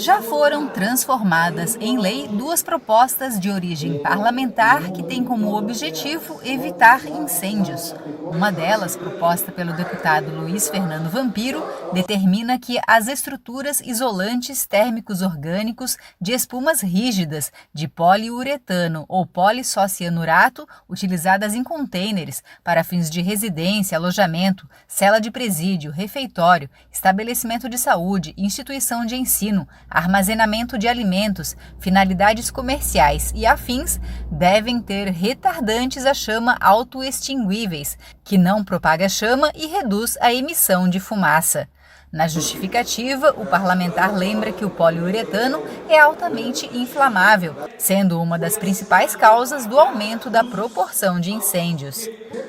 Já foram transformadas em lei duas propostas de origem parlamentar que têm como objetivo evitar incêndios. Uma delas, proposta pelo deputado Luiz Fernando Vampiro, determina que as estruturas isolantes térmicos orgânicos de espumas rígidas de poliuretano ou polissocianurato utilizadas em contêineres para fins de residência, alojamento, cela de presídio, refeitório, estabelecimento de saúde, instituição de ensino, armazenamento de alimentos, finalidades comerciais e afins devem ter retardantes à chama autoextinguíveis, que não propaga chama e reduz a emissão de fumaça. Na justificativa, o parlamentar lembra que o poliuretano é altamente inflamável, sendo uma das principais causas do aumento da proporção de incêndios.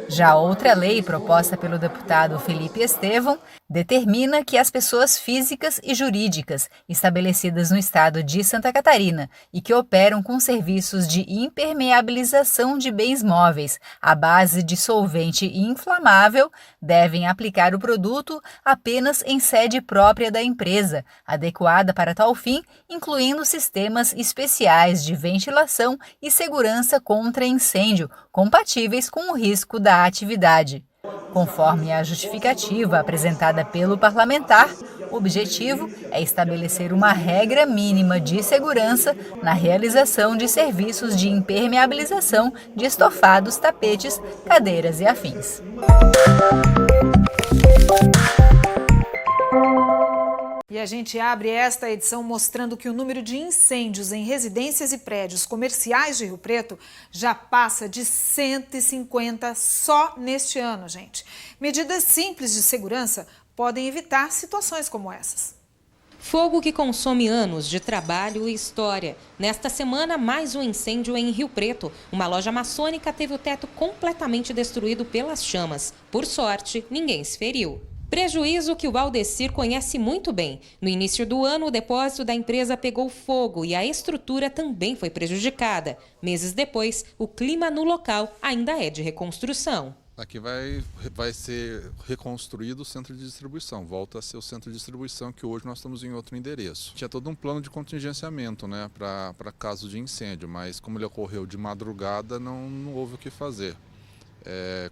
Já outra lei, proposta pelo deputado Felipe Estevão, determina que as pessoas físicas e jurídicas estabelecidas no estado de Santa Catarina e que operam com serviços de impermeabilização de bens móveis à base de solvente inflamável devem aplicar o produto apenas em sede própria da empresa, adequada para tal fim, incluindo sistemas especiais de ventilação e segurança contra incêndio, compatíveis com o risco da atividade. Conforme a justificativa apresentada pelo parlamentar, o objetivo é estabelecer uma regra mínima de segurança na realização de serviços de impermeabilização de estofados, tapetes, cadeiras e afins. E a gente abre esta edição mostrando que o número de incêndios em residências e prédios comerciais de Rio Preto já passa de 150 só neste ano, gente. Medidas simples de segurança podem evitar situações como essas. Fogo que consome anos de trabalho e história. Nesta semana, mais um incêndio em Rio Preto. Uma loja maçônica teve o teto completamente destruído pelas chamas. Por sorte, ninguém se feriu. Prejuízo que o Valdecir conhece muito bem. No início do ano, o depósito da empresa pegou fogo e a estrutura também foi prejudicada. Meses depois, o clima no local ainda é de reconstrução. Aqui vai ser reconstruído o centro de distribuição, volta a ser o centro de distribuição, que hoje nós estamos em outro endereço. Tinha todo um plano de contingenciamento, né, para caso de incêndio, mas como ele ocorreu de madrugada, não houve o que fazer.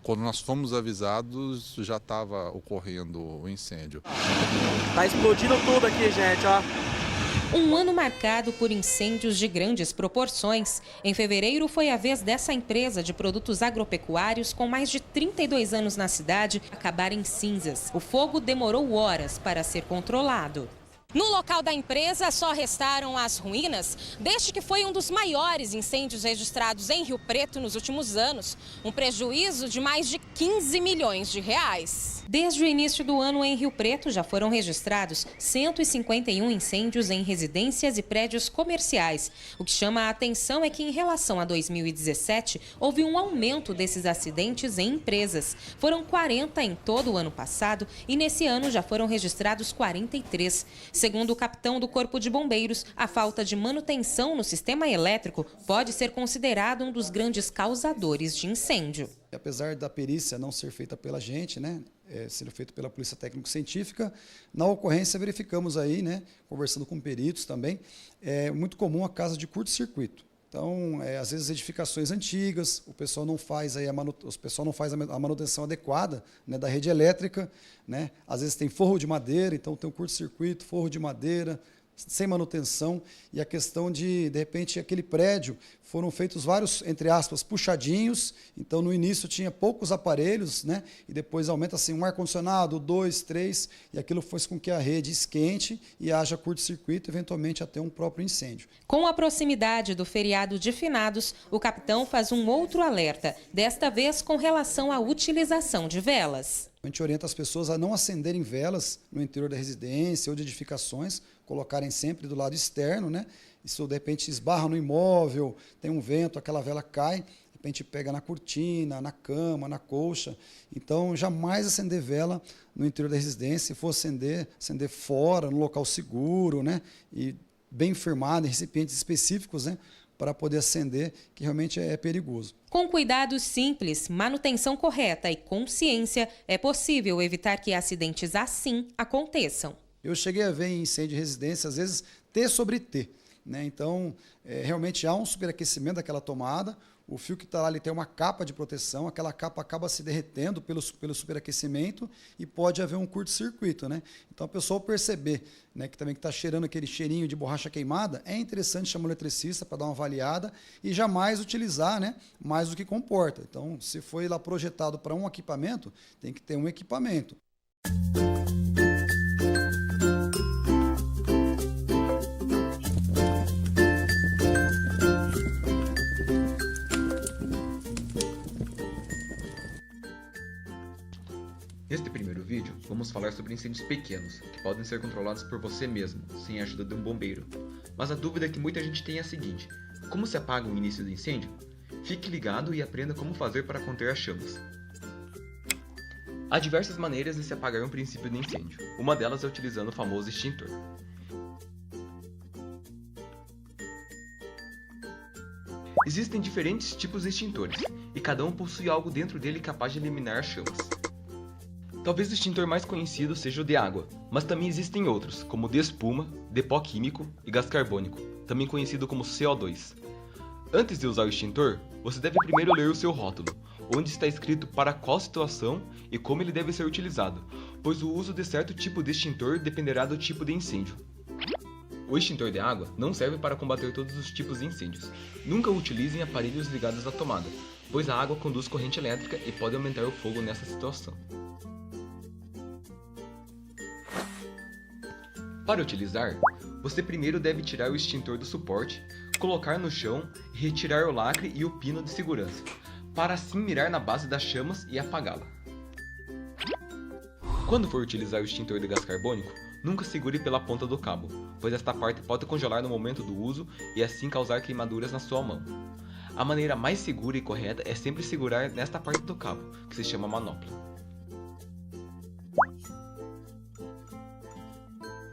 Quando nós fomos avisados, já estava ocorrendo o incêndio. Tá explodindo tudo aqui, gente, ó. Um ano marcado por incêndios de grandes proporções. Em fevereiro foi a vez dessa empresa de produtos agropecuários com mais de 32 anos na cidade acabar em cinzas. O fogo demorou horas para ser controlado. No local da empresa só restaram as ruínas, desde que foi um dos maiores incêndios registrados em Rio Preto nos últimos anos. Um prejuízo de mais de 15 milhões de reais. Desde o início do ano em Rio Preto já foram registrados 151 incêndios em residências e prédios comerciais. O que chama a atenção é que em relação a 2017 houve um aumento desses acidentes em empresas. Foram 40 em todo o ano passado e nesse ano já foram registrados 43. Segundo o capitão do Corpo de Bombeiros, a falta de manutenção no sistema elétrico pode ser considerado um dos grandes causadores de incêndio. Apesar da perícia não ser feita pela gente, sendo feita pela Polícia Técnico-Científica, na ocorrência verificamos aí, conversando com peritos também, é muito comum a causa de curto-circuito. Então, às vezes edificações antigas, o pessoal não faz a manutenção adequada, da rede elétrica, Às vezes tem forro de madeira, então tem um curto-circuito, forro de madeira, sem manutenção, e a questão de repente, aquele prédio, foram feitos vários, entre aspas, puxadinhos, então no início tinha poucos aparelhos, e depois aumenta assim, um ar-condicionado, 2, 3, e aquilo faz com que a rede esquente e haja curto-circuito, eventualmente até um próprio incêndio. Com a proximidade do feriado de finados, o capitão faz um outro alerta, desta vez com relação à utilização de velas. A gente orienta as pessoas a não acenderem velas no interior da residência ou de edificações, colocarem sempre do lado externo, Isso, de repente, esbarra no imóvel, tem um vento, aquela vela cai, de repente pega na cortina, na cama, na colcha. Então, jamais acender vela no interior da residência. Se for acender fora, no local seguro, e bem firmado, em recipientes específicos, para poder acender, que realmente é perigoso. Com cuidados simples, manutenção correta e consciência, é possível evitar que acidentes assim aconteçam. Eu cheguei a ver em incêndio de residência, às vezes T sobre T, né? Então, realmente há um superaquecimento daquela tomada, o fio que está lá ele tem uma capa de proteção, aquela capa acaba se derretendo pelo superaquecimento e pode haver um curto-circuito, né? Então, a pessoa perceber, né, que também está cheirando aquele cheirinho de borracha queimada, é interessante chamar o eletricista para dar uma avaliada e jamais utilizar, né, mais do que comporta. Então, se foi lá projetado para um equipamento, tem que ter um equipamento. Neste primeiro vídeo, vamos falar sobre incêndios pequenos, que podem ser controlados por você mesmo, sem a ajuda de um bombeiro. Mas a dúvida que muita gente tem é a seguinte: como se apaga o início do incêndio? Fique ligado e aprenda como fazer para conter as chamas. Há diversas maneiras de se apagar um princípio de incêndio. Uma delas é utilizando o famoso extintor. Existem diferentes tipos de extintores, e cada um possui algo dentro dele capaz de eliminar as chamas. Talvez o extintor mais conhecido seja o de água, mas também existem outros, como o de espuma, de pó químico e gás carbônico, também conhecido como CO2. Antes de usar o extintor, você deve primeiro ler o seu rótulo, onde está escrito para qual situação e como ele deve ser utilizado, pois o uso de certo tipo de extintor dependerá do tipo de incêndio. O extintor de água não serve para combater todos os tipos de incêndios. Nunca o utilize em aparelhos ligados à tomada, pois a água conduz corrente elétrica e pode aumentar o fogo nessa situação. Para utilizar, você primeiro deve tirar o extintor do suporte, colocar no chão e retirar o lacre e o pino de segurança, para assim mirar na base das chamas e apagá-la. Quando for utilizar o extintor de gás carbônico, nunca segure pela ponta do cabo, pois esta parte pode congelar no momento do uso e assim causar queimaduras na sua mão. A maneira mais segura e correta é sempre segurar nesta parte do cabo, que se chama manopla.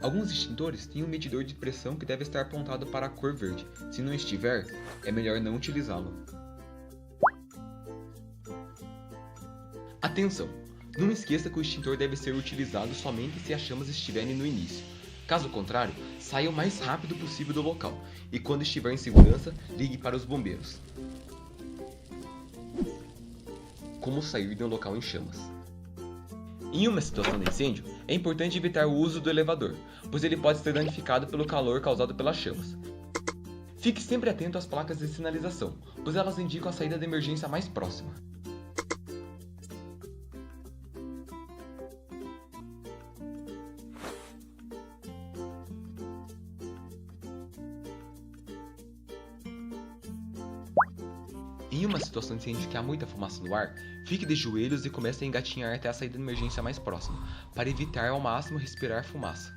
Alguns extintores têm um medidor de pressão que deve estar apontado para a cor verde. Se não estiver, é melhor não utilizá-lo. Atenção! Não esqueça que o extintor deve ser utilizado somente se as chamas estiverem no início. Caso contrário, saia o mais rápido possível do local e quando estiver em segurança, ligue para os bombeiros. Como sair de um local em chamas? Em uma situação de incêndio, é importante evitar o uso do elevador, pois ele pode ser danificado pelo calor causado pelas chamas. Fique sempre atento às placas de sinalização, pois elas indicam a saída de emergência mais próxima. Em uma situação de incêndio que há muita fumaça no ar, fique de joelhos e comece a engatinhar até a saída de emergência mais próxima, para evitar ao máximo respirar fumaça.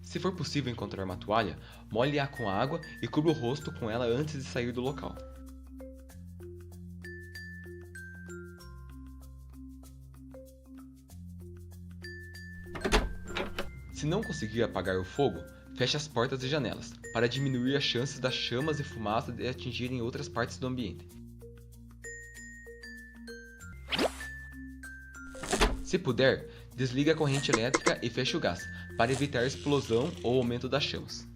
Se for possível encontrar uma toalha, molhe-a com água e cubra o rosto com ela antes de sair do local. Se não conseguir apagar o fogo, feche as portas e janelas, para diminuir as chances das chamas e fumaça de atingirem outras partes do ambiente. Se puder, desligue a corrente elétrica e feche o gás, para evitar explosão ou aumento das chamas.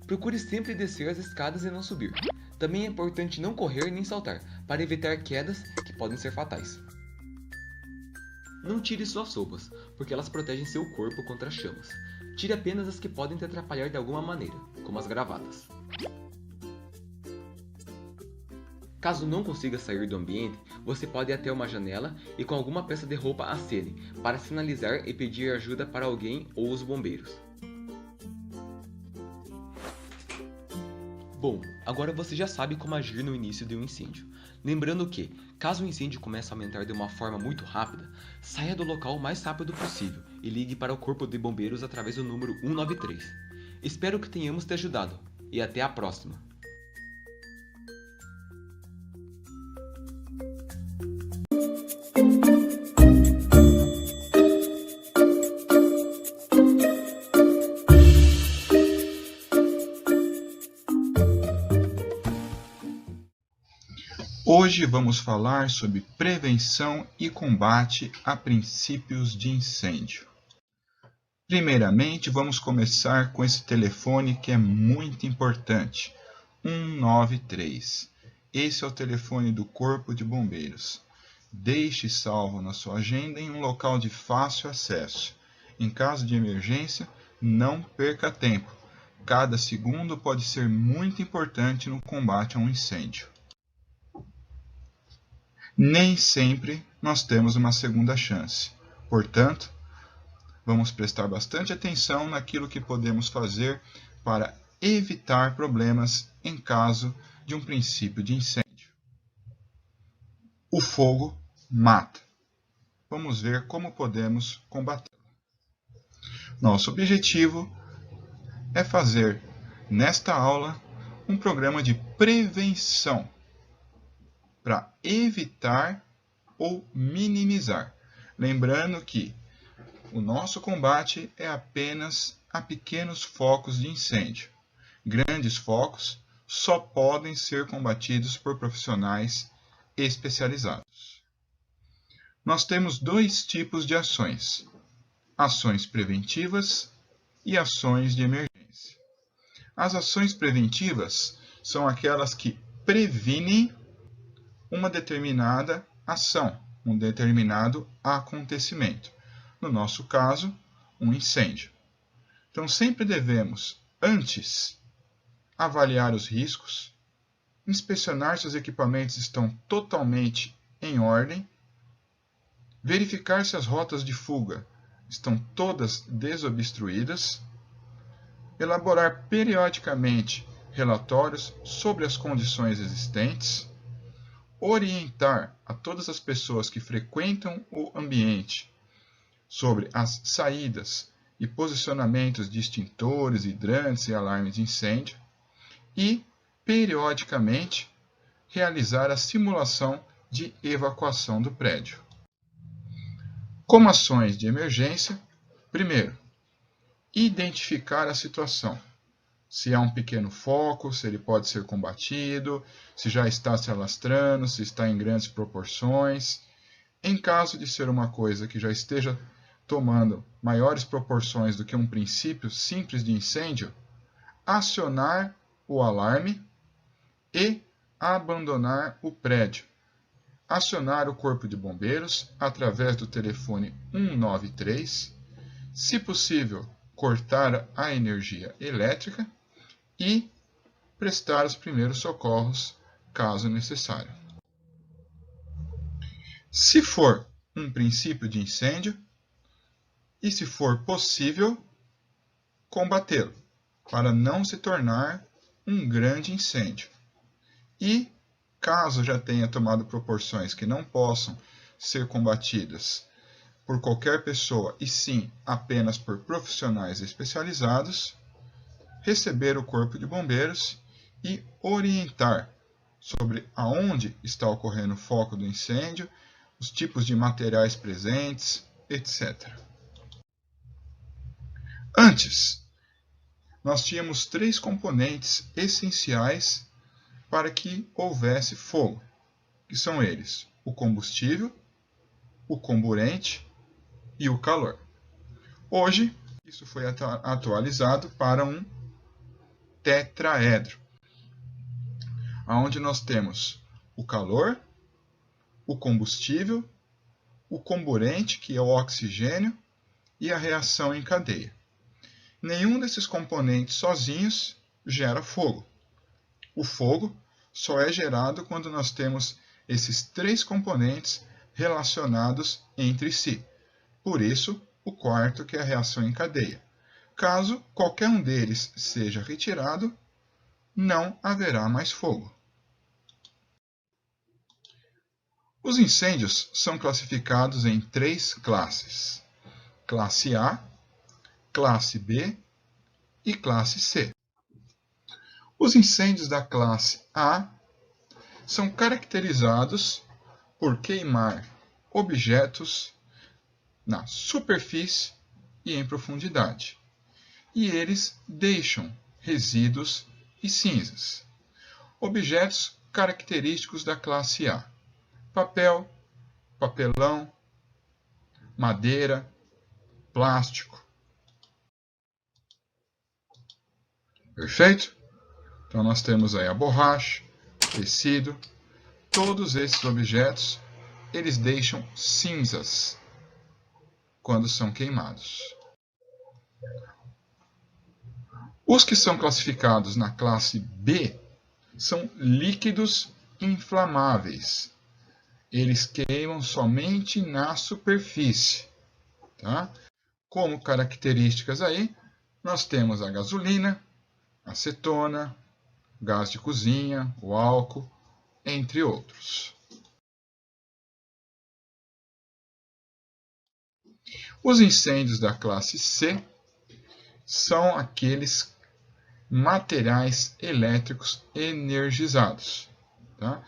Procure sempre descer as escadas e não subir. Também é importante não correr nem saltar, para evitar quedas que podem ser fatais. Não tire suas roupas, porque elas protegem seu corpo contra as chamas. Tire apenas as que podem te atrapalhar de alguma maneira, como as gravatas. Caso não consiga sair do ambiente, você pode ir até uma janela e com alguma peça de roupa acene, para sinalizar e pedir ajuda para alguém ou os bombeiros. Bom, agora você já sabe como agir no início de um incêndio. Lembrando que, caso o incêndio comece a aumentar de uma forma muito rápida, saia do local o mais rápido possível e ligue para o Corpo de Bombeiros através do número 193. Espero que tenhamos te ajudado e até a próxima! Hoje vamos falar sobre prevenção e combate a princípios de incêndio. Primeiramente, vamos começar com esse telefone que é muito importante, 193. Esse é o telefone do Corpo de Bombeiros. Deixe salvo na sua agenda em um local de fácil acesso. Em caso de emergência, não perca tempo. Cada segundo pode ser muito importante no combate a um incêndio. Nem sempre nós temos uma segunda chance. Portanto, vamos prestar bastante atenção naquilo que podemos fazer para evitar problemas em caso de um princípio de incêndio. O fogo mata. Vamos ver como podemos combatê-lo. Nosso objetivo é fazer, nesta aula, um programa de prevenção para evitar ou minimizar. Lembrando que o nosso combate é apenas a pequenos focos de incêndio. Grandes focos só podem ser combatidos por profissionais especializados. Nós temos dois tipos de ações: ações preventivas e ações de emergência. As ações preventivas são aquelas que previnem uma determinada ação, um determinado acontecimento. No nosso caso, um incêndio. Então, sempre devemos, antes, avaliar os riscos, inspecionar se os equipamentos estão totalmente em ordem, verificar se as rotas de fuga estão todas desobstruídas, elaborar periodicamente relatórios sobre as condições existentes, orientar a todas as pessoas que frequentam o ambiente sobre as saídas e posicionamentos de extintores, hidrantes e alarmes de incêndio e, periodicamente, realizar a simulação de evacuação do prédio. Como ações de emergência, primeiro, identificar a situação. Se há um pequeno foco, se ele pode ser combatido, se já está se alastrando, se está em grandes proporções. Em caso de ser uma coisa que já esteja tomando maiores proporções do que um princípio simples de incêndio, acionar o alarme e abandonar o prédio. Acionar o Corpo de Bombeiros através do telefone 193, se possível, cortar a energia elétrica e prestar os primeiros socorros, caso necessário. Se for um princípio de incêndio, e se for possível, combatê-lo, para não se tornar um grande incêndio. E, caso já tenha tomado proporções que não possam ser combatidas por qualquer pessoa, e sim apenas por profissionais especializados, receber o Corpo de Bombeiros e orientar sobre aonde está ocorrendo o foco do incêndio, os tipos de materiais presentes, etc. Antes, nós tínhamos 3 componentes essenciais para que houvesse fogo, que são eles: o combustível, o comburente e o calor. Hoje, isso foi atualizado para um tetraedro, onde nós temos o calor, o combustível, o comburente, que é o oxigênio, e a reação em cadeia. Nenhum desses componentes sozinhos gera fogo. O fogo só é gerado quando nós temos esses 3 componentes relacionados entre si. Por isso, o quarto, que é a reação em cadeia. Caso qualquer um deles seja retirado, não haverá mais fogo. Os incêndios são classificados em 3 classes: classe A, classe B e classe C. Os incêndios da classe A são caracterizados por queimar objetos na superfície e em profundidade, e eles deixam resíduos e cinzas. Objetos característicos da classe A: papel, papelão, madeira, plástico. Perfeito? Então nós temos aí a borracha, tecido. Todos esses objetos, eles deixam cinzas quando são queimados. Os que são classificados na classe B são líquidos inflamáveis. Eles queimam somente na superfície. Tá? Como características aí, nós temos a gasolina, acetona, gás de cozinha, o álcool, entre outros. Os incêndios da classe C são aqueles materiais elétricos energizados. Tá?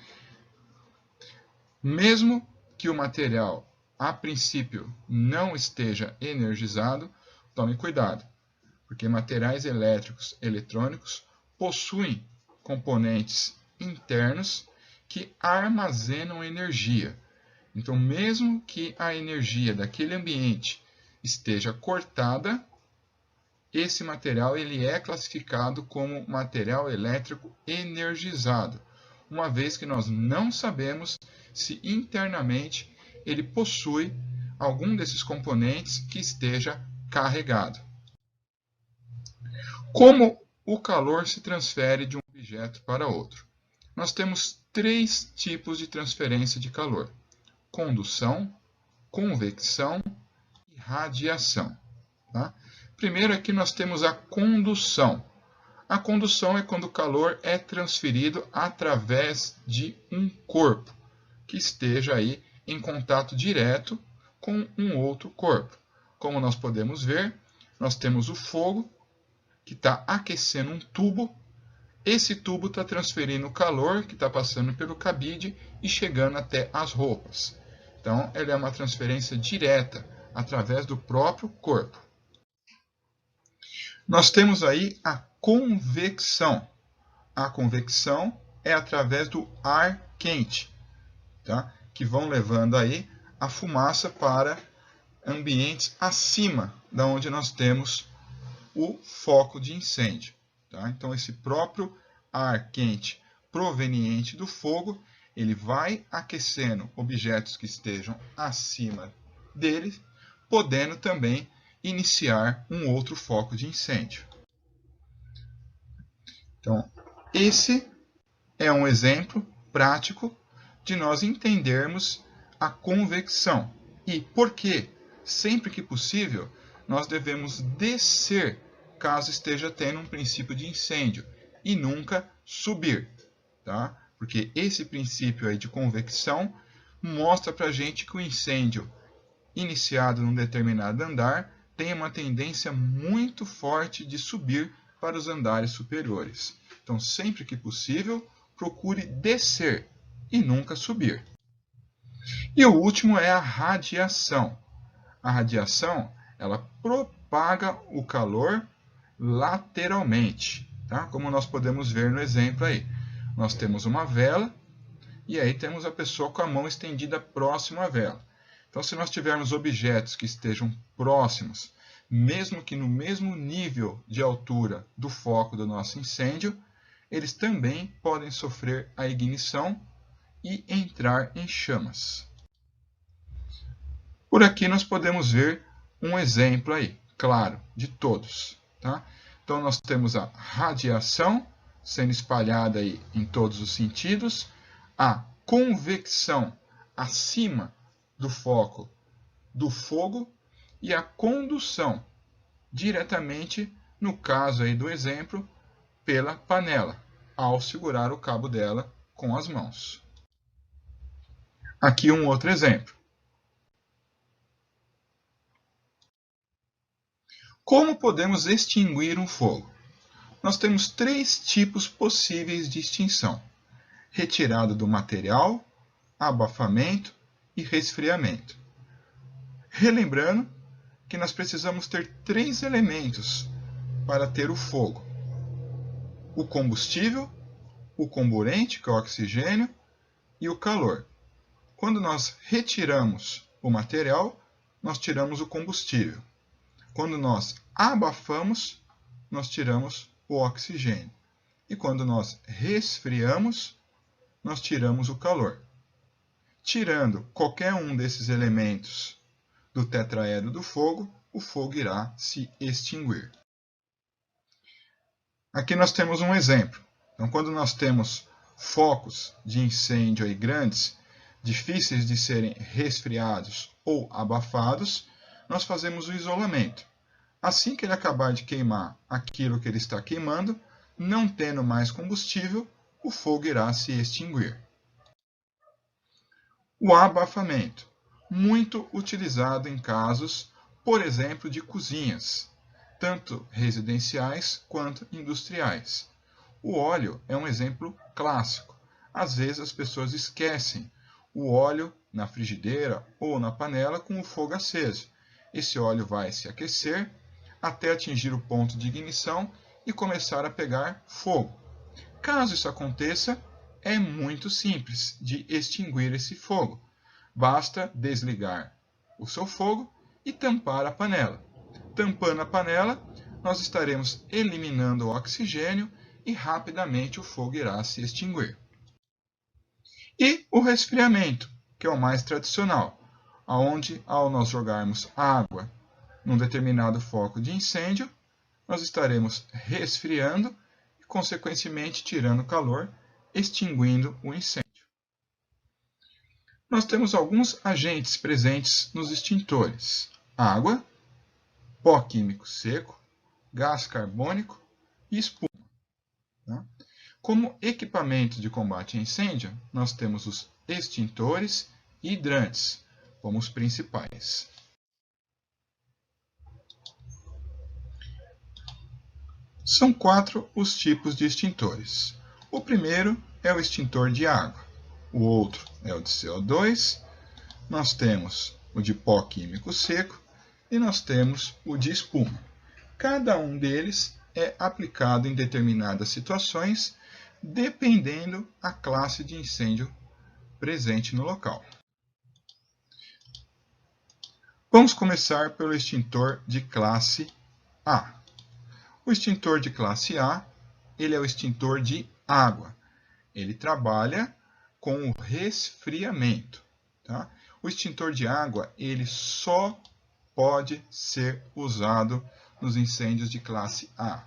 Mesmo que o material, a princípio, não esteja energizado, tome cuidado, porque materiais elétricos eletrônicos possuem componentes internos que armazenam energia. Então, mesmo que a energia daquele ambiente esteja cortada, esse material ele é classificado como material elétrico energizado, uma vez que nós não sabemos se internamente ele possui algum desses componentes que esteja carregado. Como o calor se transfere de um objeto para outro? Nós temos 3 tipos de transferência de calor: condução, convecção e radiação. Tá? Primeiro aqui nós temos a condução. A condução é quando o calor é transferido através de um corpo que esteja aí em contato direto com um outro corpo. Como nós podemos ver, nós temos o fogo que está aquecendo um tubo. Esse tubo está transferindo o calor que está passando pelo cabide e chegando até as roupas. Então, ele é uma transferência direta através do próprio corpo. Nós temos aí a convecção. A convecção é através do ar quente, tá? Que vão levando aí a fumaça para ambientes acima da onde nós temos o foco de incêndio. Tá? Então, esse próprio ar quente proveniente do fogo, ele vai aquecendo objetos que estejam acima dele, podendo também iniciar um outro foco de incêndio. Então, esse é um exemplo prático de nós entendermos a convecção. E por que, sempre que possível, nós devemos descer caso esteja tendo um princípio de incêndio e nunca subir. Tá? Porque esse princípio aí de convecção mostra para a gente que o incêndio iniciado num determinado andar tem uma tendência muito forte de subir para os andares superiores. Então, sempre que possível, procure descer e nunca subir. E o último é a radiação. A radiação, ela propaga o calor lateralmente, tá? Como nós podemos ver no exemplo aí. Nós temos uma vela e aí temos a pessoa com a mão estendida próximo à vela. Então, se nós tivermos objetos que estejam próximos, mesmo que no mesmo nível de altura do foco do nosso incêndio, eles também podem sofrer a ignição e entrar em chamas. Por aqui nós podemos ver um exemplo aí, claro, de todos. Tá? Então, nós temos a radiação sendo espalhada aí em todos os sentidos, a convecção acima do foco do fogo e a condução diretamente, no caso aí do exemplo, pela panela, ao segurar o cabo dela com as mãos. Aqui um outro exemplo. Como podemos extinguir um fogo? Nós temos 3 tipos possíveis de extinção: retirada do material, abafamento e resfriamento. Relembrando que nós precisamos ter 3 elementos para ter o fogo: o combustível, o comburente, que é o oxigênio, e o calor. Quando nós retiramos o material, nós tiramos o combustível. Quando nós abafamos, nós tiramos o oxigênio. E quando nós resfriamos, nós tiramos o calor. Tirando qualquer um desses elementos do tetraedro do fogo, o fogo irá se extinguir. Aqui nós temos um exemplo. Então, quando nós temos focos de incêndio aí grandes, difíceis de serem resfriados ou abafados, nós fazemos o isolamento. Assim que ele acabar de queimar aquilo que ele está queimando, não tendo mais combustível, o fogo irá se extinguir. O abafamento, muito utilizado em casos, por exemplo, de cozinhas, tanto residenciais quanto industriais. O óleo é um exemplo clássico. Às vezes as pessoas esquecem o óleo na frigideira ou na panela com o fogo aceso. Esse óleo vai se aquecer até atingir o ponto de ignição e começar a pegar fogo. Caso isso aconteça, é muito simples de extinguir esse fogo. Basta desligar o seu fogo e tampar a panela. Tampando a panela, nós estaremos eliminando o oxigênio e rapidamente o fogo irá se extinguir. E o resfriamento, que é o mais tradicional, onde ao nós jogarmos água num determinado foco de incêndio, nós estaremos resfriando e, consequentemente, tirando calor, extinguindo o incêndio. Nós temos alguns agentes presentes nos extintores: água, pó químico seco, gás carbônico e espuma. Como equipamento de combate a incêndio, nós temos os extintores e hidrantes como os principais. São 4 os tipos de extintores. O primeiro é o extintor de água, o outro é o de CO2, nós temos o de pó químico seco e nós temos o de espuma. Cada um deles é aplicado em determinadas situações, dependendo a classe de incêndio presente no local. Vamos começar pelo extintor de classe A. O extintor de classe A, ele é o extintor de água. Ele trabalha com o resfriamento. Tá? O extintor de água, ele só pode ser usado nos incêndios de classe A.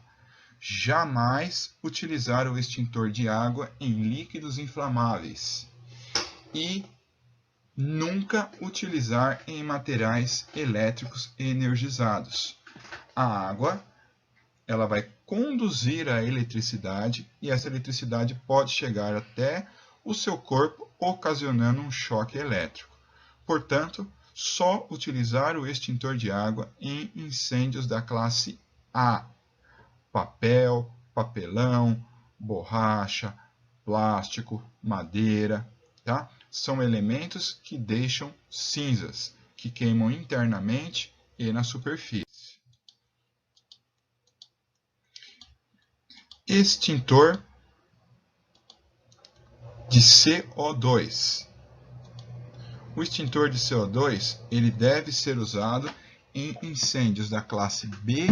Jamais utilizar o extintor de água em líquidos inflamáveis. E nunca utilizar em materiais elétricos energizados. A água, ela vai conduzir a eletricidade e essa eletricidade pode chegar até o seu corpo, ocasionando um choque elétrico. Portanto, só utilizar o extintor de água em incêndios da classe A. Papel, papelão, borracha, plástico, madeira, tá? São elementos que deixam cinzas, que queimam internamente e na superfície. Extintor de CO2. O extintor de CO2 ele deve ser usado em incêndios da classe B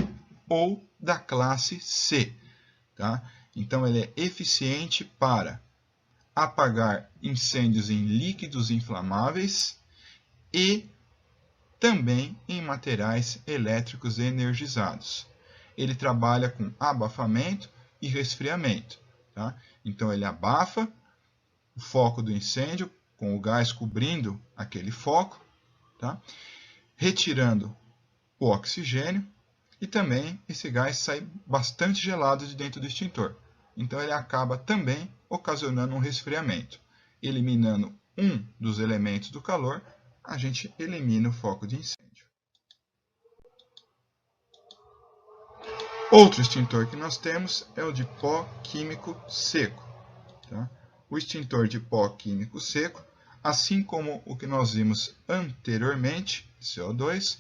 ou da classe C. Tá? Então, ele é eficiente para apagar incêndios em líquidos inflamáveis e também em materiais elétricos energizados. Ele trabalha com abafamento e resfriamento. Tá? Então, ele abafa o foco do incêndio, com o gás cobrindo aquele foco, tá? Retirando o oxigênio, e também esse gás sai bastante gelado de dentro do extintor. Então, ele acaba também ocasionando um resfriamento. Eliminando um dos elementos do calor, a gente elimina o foco de incêndio. Outro extintor que nós temos é o de pó químico seco. Tá? O extintor de pó químico seco, assim como o que nós vimos anteriormente, CO2,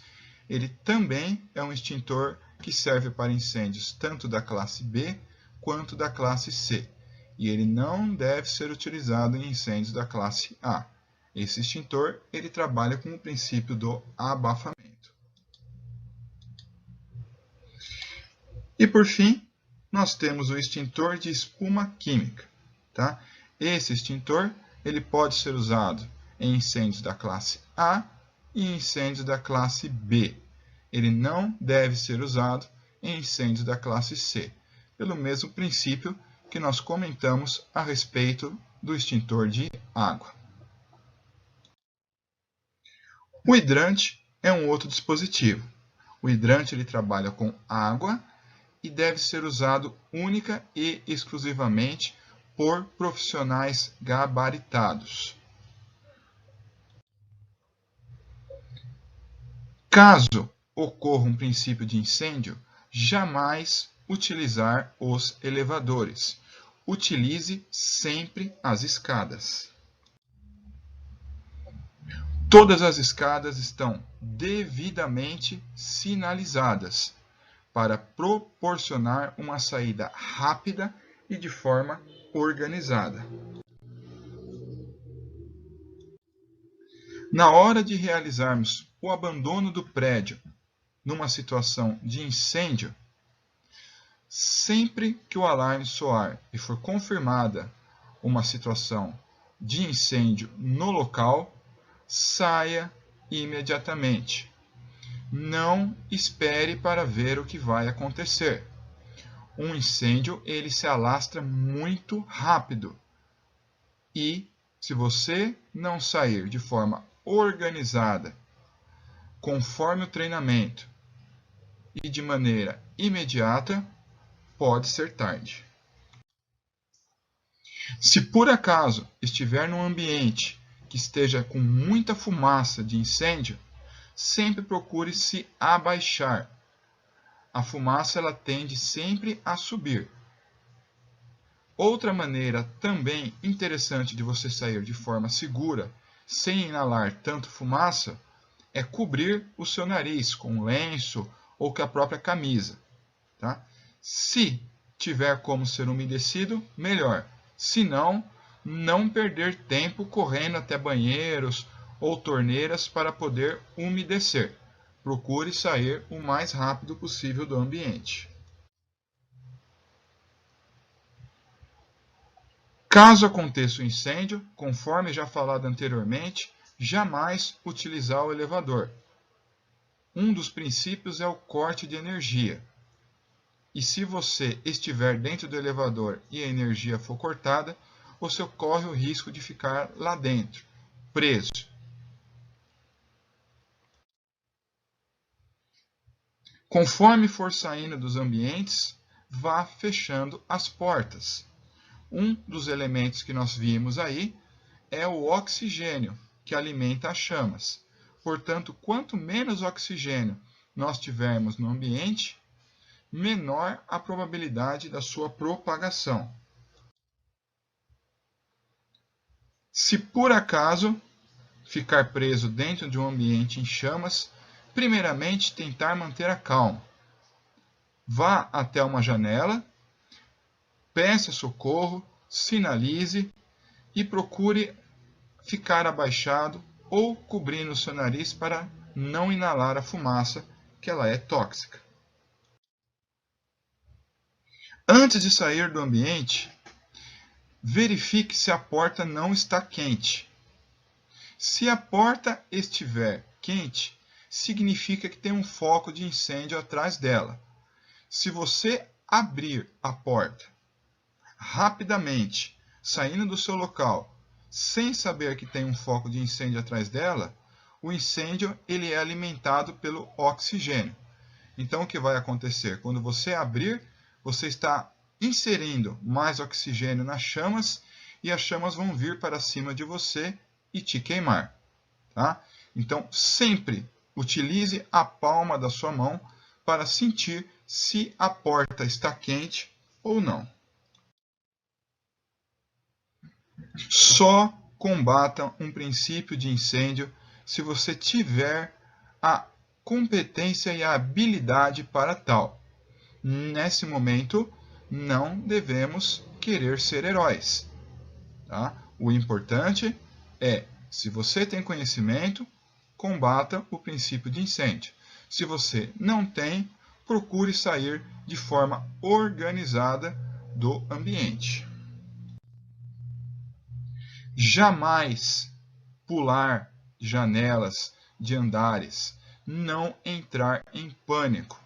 ele também é um extintor que serve para incêndios tanto da classe B quanto da classe C. e ele não deve ser utilizado em incêndios da classe A. Esse extintor ele trabalha com o princípio do abafamento. E por fim, nós temos o extintor de espuma química. Tá? Esse extintor ele pode ser usado em incêndios da classe A e incêndios da classe B. Ele não deve ser usado em incêndios da classe C, pelo mesmo princípio que nós comentamos a respeito do extintor de água. O hidrante é um outro dispositivo. O hidrante ele trabalha com água e deve ser usado única e exclusivamente por profissionais gabaritados. Caso ocorra um princípio de incêndio, jamais utilizar os elevadores. Utilize sempre as escadas. Todas as escadas estão devidamente sinalizadas para proporcionar uma saída rápida e de forma organizada. Na hora de realizarmos o abandono do prédio numa situação de incêndio, sempre que o alarme soar e for confirmada uma situação de incêndio no local, saia imediatamente. Não espere para ver o que vai acontecer. Um incêndio ele se alastra muito rápido e, se você não sair de forma organizada, conforme o treinamento e de maneira imediata, pode ser tarde. Se por acaso estiver num ambiente que esteja com muita fumaça de incêndio, sempre procure se abaixar. A fumaça ela tende sempre a subir. Outra maneira também interessante de você sair de forma segura, sem inalar tanto fumaça, é cobrir o seu nariz com um lenço ou com a própria camisa. Tá? Se tiver como ser umedecido, melhor. Se não, não perder tempo correndo até banheiros ou torneiras para poder umedecer. Procure sair o mais rápido possível do ambiente. Caso aconteça um incêndio, conforme já falado anteriormente, jamais utilizar o elevador. Um dos princípios é o corte de energia. E se você estiver dentro do elevador e a energia for cortada, você corre o risco de ficar lá dentro, preso. Conforme for saindo dos ambientes, vá fechando as portas. Um dos elementos que nós vimos aí é o oxigênio, que alimenta as chamas. Portanto, quanto menos oxigênio nós tivermos no ambiente, menor a probabilidade da sua propagação. Se por acaso ficar preso dentro de um ambiente em chamas, primeiramente tentar manter a calma. Vá até uma janela, peça socorro, sinalize e procure ficar abaixado ou cobrindo o seu nariz para não inalar a fumaça, que ela é tóxica. Antes de sair do ambiente, verifique se a porta não está quente. Se a porta estiver quente, significa que tem um foco de incêndio atrás dela. Se você abrir a porta rapidamente, saindo do seu local, sem saber que tem um foco de incêndio atrás dela, o incêndio ele é alimentado pelo oxigênio. Então o que vai acontecer? Quando você abrir, você está inserindo mais oxigênio nas chamas e as chamas vão vir para cima de você e te queimar. Tá? Então sempre utilize a palma da sua mão para sentir se a porta está quente ou não. Só combata um princípio de incêndio se você tiver a competência e a habilidade para tal. Nesse momento, não devemos querer ser heróis. Tá? O importante é, se você tem conhecimento, combata o princípio de incêndio. Se você não tem, procure sair de forma organizada do ambiente. Jamais pular janelas de andares, não entrar em pânico.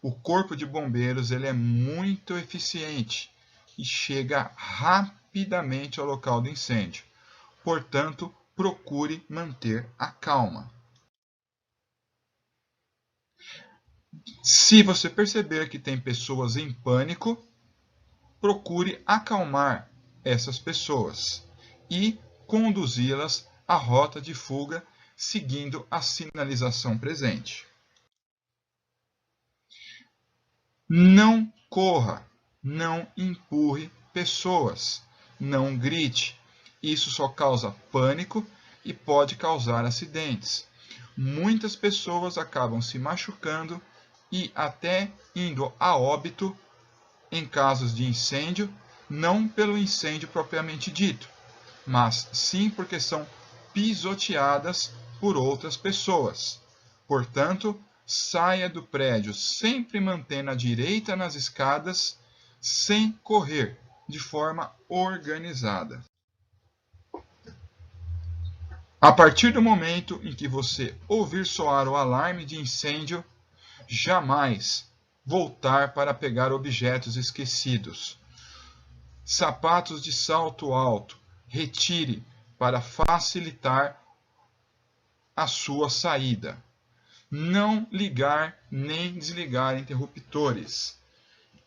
O corpo de bombeiros ele é muito eficiente e chega rapidamente ao local do incêndio. Portanto, procure manter a calma. Se você perceber que tem pessoas em pânico, procure acalmar essas pessoas e conduzi-las à rota de fuga, seguindo a sinalização presente. Não corra, não empurre pessoas, não grite. Isso só causa pânico e pode causar acidentes. Muitas pessoas acabam se machucando e até indo a óbito em casos de incêndio, não pelo incêndio propriamente dito, mas sim porque são pisoteadas por outras pessoas. Portanto, saia do prédio sempre mantendo a direita nas escadas, sem correr, de forma organizada. A partir do momento em que você ouvir soar o alarme de incêndio, jamais voltar para pegar objetos esquecidos. Sapatos de salto alto, retire para facilitar a sua saída. Não ligar nem desligar interruptores.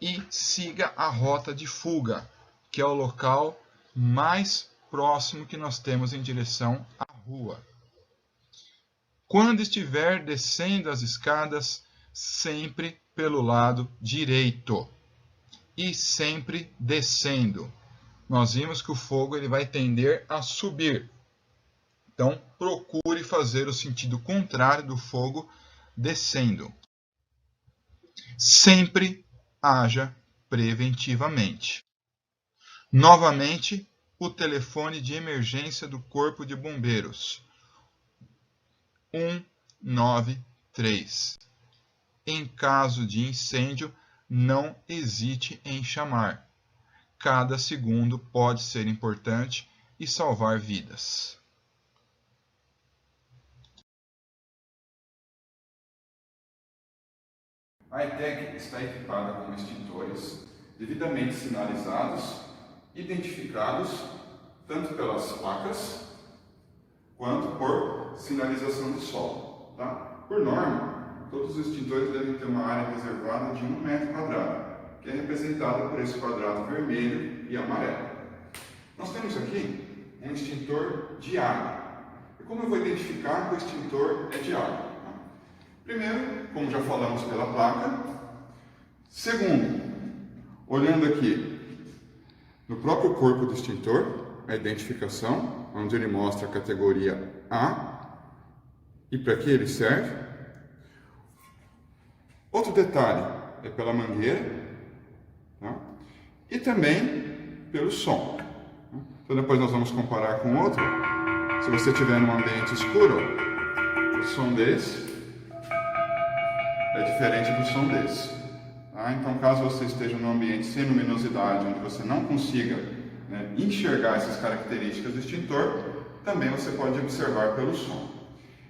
E siga a rota de fuga, que é o local mais próximo que nós temos em direção à rua. Quando estiver descendo as escadas, sempre pelo lado direito e sempre descendo. Nós vimos que o fogo ele vai tender a subir. Então, procure fazer o sentido contrário do fogo descendo. Sempre haja preventivamente. Novamente, o telefone de emergência do Corpo de Bombeiros. 193. Em caso de incêndio, não hesite em chamar. Cada segundo pode ser importante e salvar vidas. A ETEC está equipada com extintores devidamente sinalizados, identificados tanto pelas placas quanto por sinalização de solo. Tá? Por norma, todos os extintores devem ter uma área reservada de 1 metro quadrado, que é representada por esse quadrado vermelho e amarelo. Nós temos aqui um extintor de água. E como eu vou identificar que o extintor é de água? Primeiro, como já falamos pela placa. Segundo, olhando aqui no próprio corpo do extintor, a identificação, onde ele mostra a categoria A e para que ele serve. Outro detalhe é pela mangueira, tá? E também pelo som. Então depois nós vamos comparar com outro. Se você estiver num ambiente escuro, o som desse é diferente do som desse. Tá? Então, caso você esteja num ambiente sem luminosidade, onde você não consiga enxergar essas características do extintor, também você pode observar pelo som.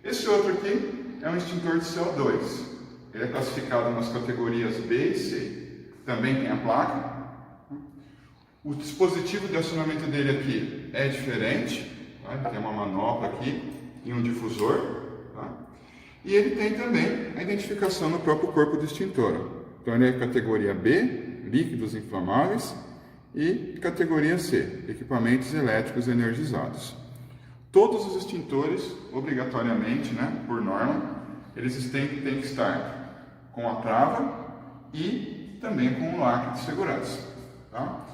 Esse outro aqui é um extintor de CO2. Ele é classificado nas categorias B e C. Também tem a placa. O dispositivo de acionamento dele aqui é diferente. Tá? Ele tem uma manopla aqui e um difusor. Tá? E ele tem também a identificação no próprio corpo do extintor. Então ele é categoria B, líquidos inflamáveis, e categoria C, equipamentos elétricos energizados. Todos os extintores, obrigatoriamente, por norma, eles têm que estar com a trava e também com o lacre de segurança. Tá?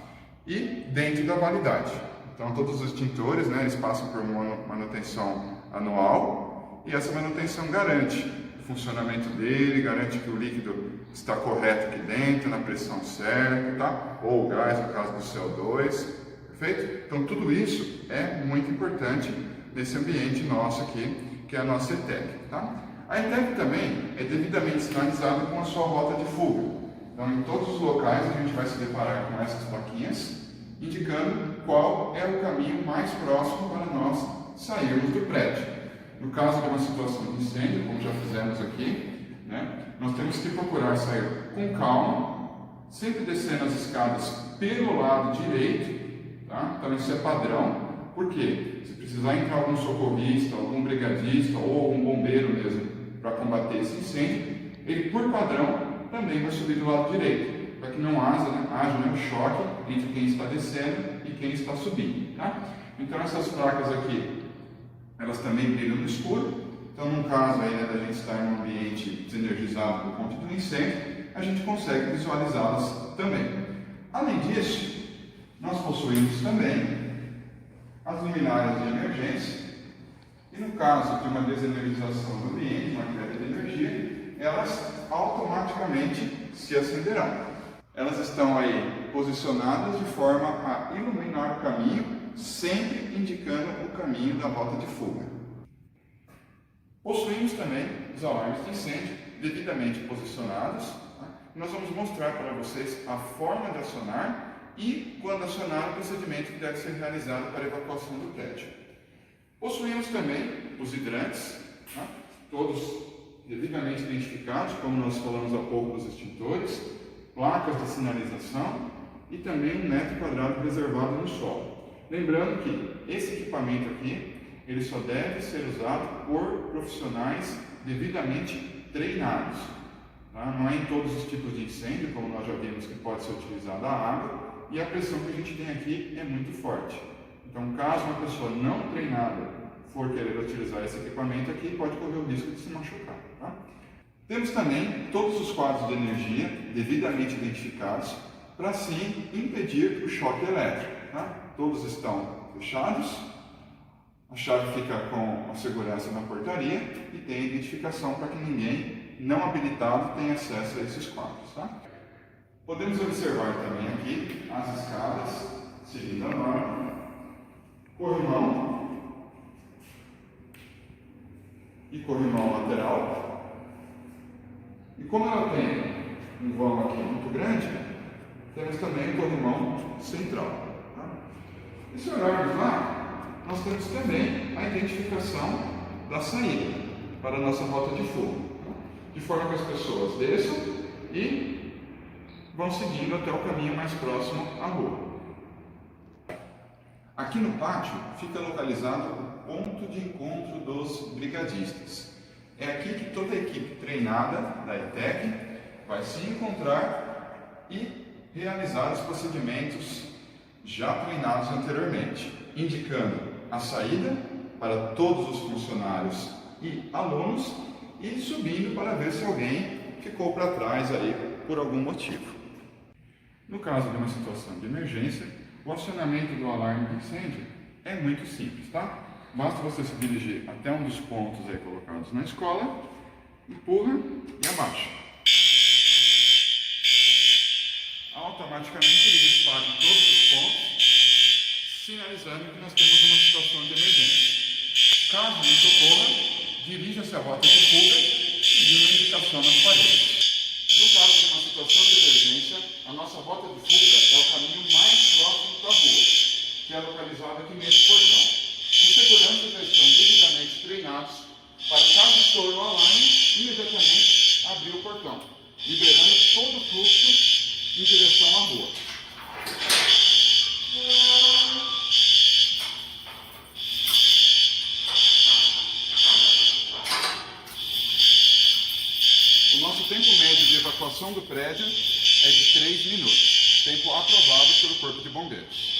E dentro da validade. Então todos os extintores, eles passam por uma manutenção anual, e essa manutenção garante o funcionamento dele, garante que o líquido está correto aqui dentro, na pressão certa, tá? Ou o gás, no caso do CO2, perfeito? Então tudo isso é muito importante nesse ambiente nosso aqui, que é a nossa ETEC, tá? A ETEC também é devidamente sinalizada com a sua rota de fuga. Então em todos os locais a gente vai se deparar com essas plaquinhas, indicando qual é o caminho mais próximo para nós sairmos do prédio. No caso de uma situação de incêndio, como já fizemos aqui, né, nós temos que procurar sair com calma, sempre descendo as escadas pelo lado direito, tá? Então isso é padrão, porque se precisar entrar algum socorrista, algum brigadista ou algum bombeiro mesmo para combater esse incêndio, ele por padrão também vai subir do lado direito, para que não haja um choque entre quem está descendo e quem está subindo, tá? Então essas placas aqui, elas também brilham no escuro. Então, no caso aí, né, da gente estar em um ambiente desenergizado por conta do incêndio, a gente consegue visualizá-las também. Além disso, nós possuímos também as luminárias de emergência. E no caso de uma desenergização do ambiente, uma queda de energia, elas automaticamente se acenderão. Elas estão aí posicionadas de forma a iluminar o caminho, sempre indicando o caminho da rota de fuga. Possuímos também os alarmes de incêndio devidamente posicionados. Tá? Nós vamos mostrar para vocês a forma de acionar e, quando acionar, o procedimento que deve ser realizado para a evacuação do prédio. Possuímos também os hidrantes, tá? Todos devidamente identificados, como nós falamos há pouco dos extintores, placas de sinalização e também um metro quadrado reservado no solo. Lembrando que esse equipamento aqui, ele só deve ser usado por profissionais devidamente treinados. Tá? Não é em todos os tipos de incêndio, como nós já vimos que pode ser utilizada a água, e a pressão que a gente tem aqui é muito forte. Então, caso uma pessoa não treinada for querer utilizar esse equipamento aqui, pode correr o risco de se machucar. Tá? Temos também todos os quadros de energia devidamente identificados, para assim impedir o choque elétrico. Tá? Todos estão fechados, a chave fica com a segurança na portaria e tem a identificação para que ninguém não habilitado tenha acesso a esses quadros. Tá? Podemos observar também aqui as escadas, seguindo a norma, corrimão e corrimão lateral. E como ela tem um vão aqui muito grande, temos também o corrimão central. E se olharmos lá, nós temos também a identificação da saída para a nossa rota de fuga, de forma que as pessoas desçam e vão seguindo até o caminho mais próximo à rua. Aqui no pátio fica localizado o ponto de encontro dos brigadistas. É aqui que toda a equipe treinada da ETEC vai se encontrar e realizar os procedimentos já treinados anteriormente, indicando a saída para todos os funcionários e alunos e subindo para ver se alguém ficou para trás aí por algum motivo. No caso de uma situação de emergência, o acionamento do alarme de incêndio é muito simples, tá? Basta você se dirigir até um dos pontos aí colocados na escola, empurra e abaixa. Automaticamente ele dispara em todos os pontos, sinalizando que nós temos uma situação de emergência. Caso isso ocorra, dirija-se à rota de fuga, seguindo a indicação nas paredes. No caso de uma situação de emergência, a nossa rota de fuga é o caminho mais próximo da rua, que é localizado aqui nesse portão. Os seguranças já estão devidamente treinados para, caso estoure o alarme, imediatamente abrir o portão, liberando todo o fluxo em direção à rua. O nosso tempo médio de evacuação do prédio é de 3 minutos, tempo aprovado pelo Corpo de Bombeiros.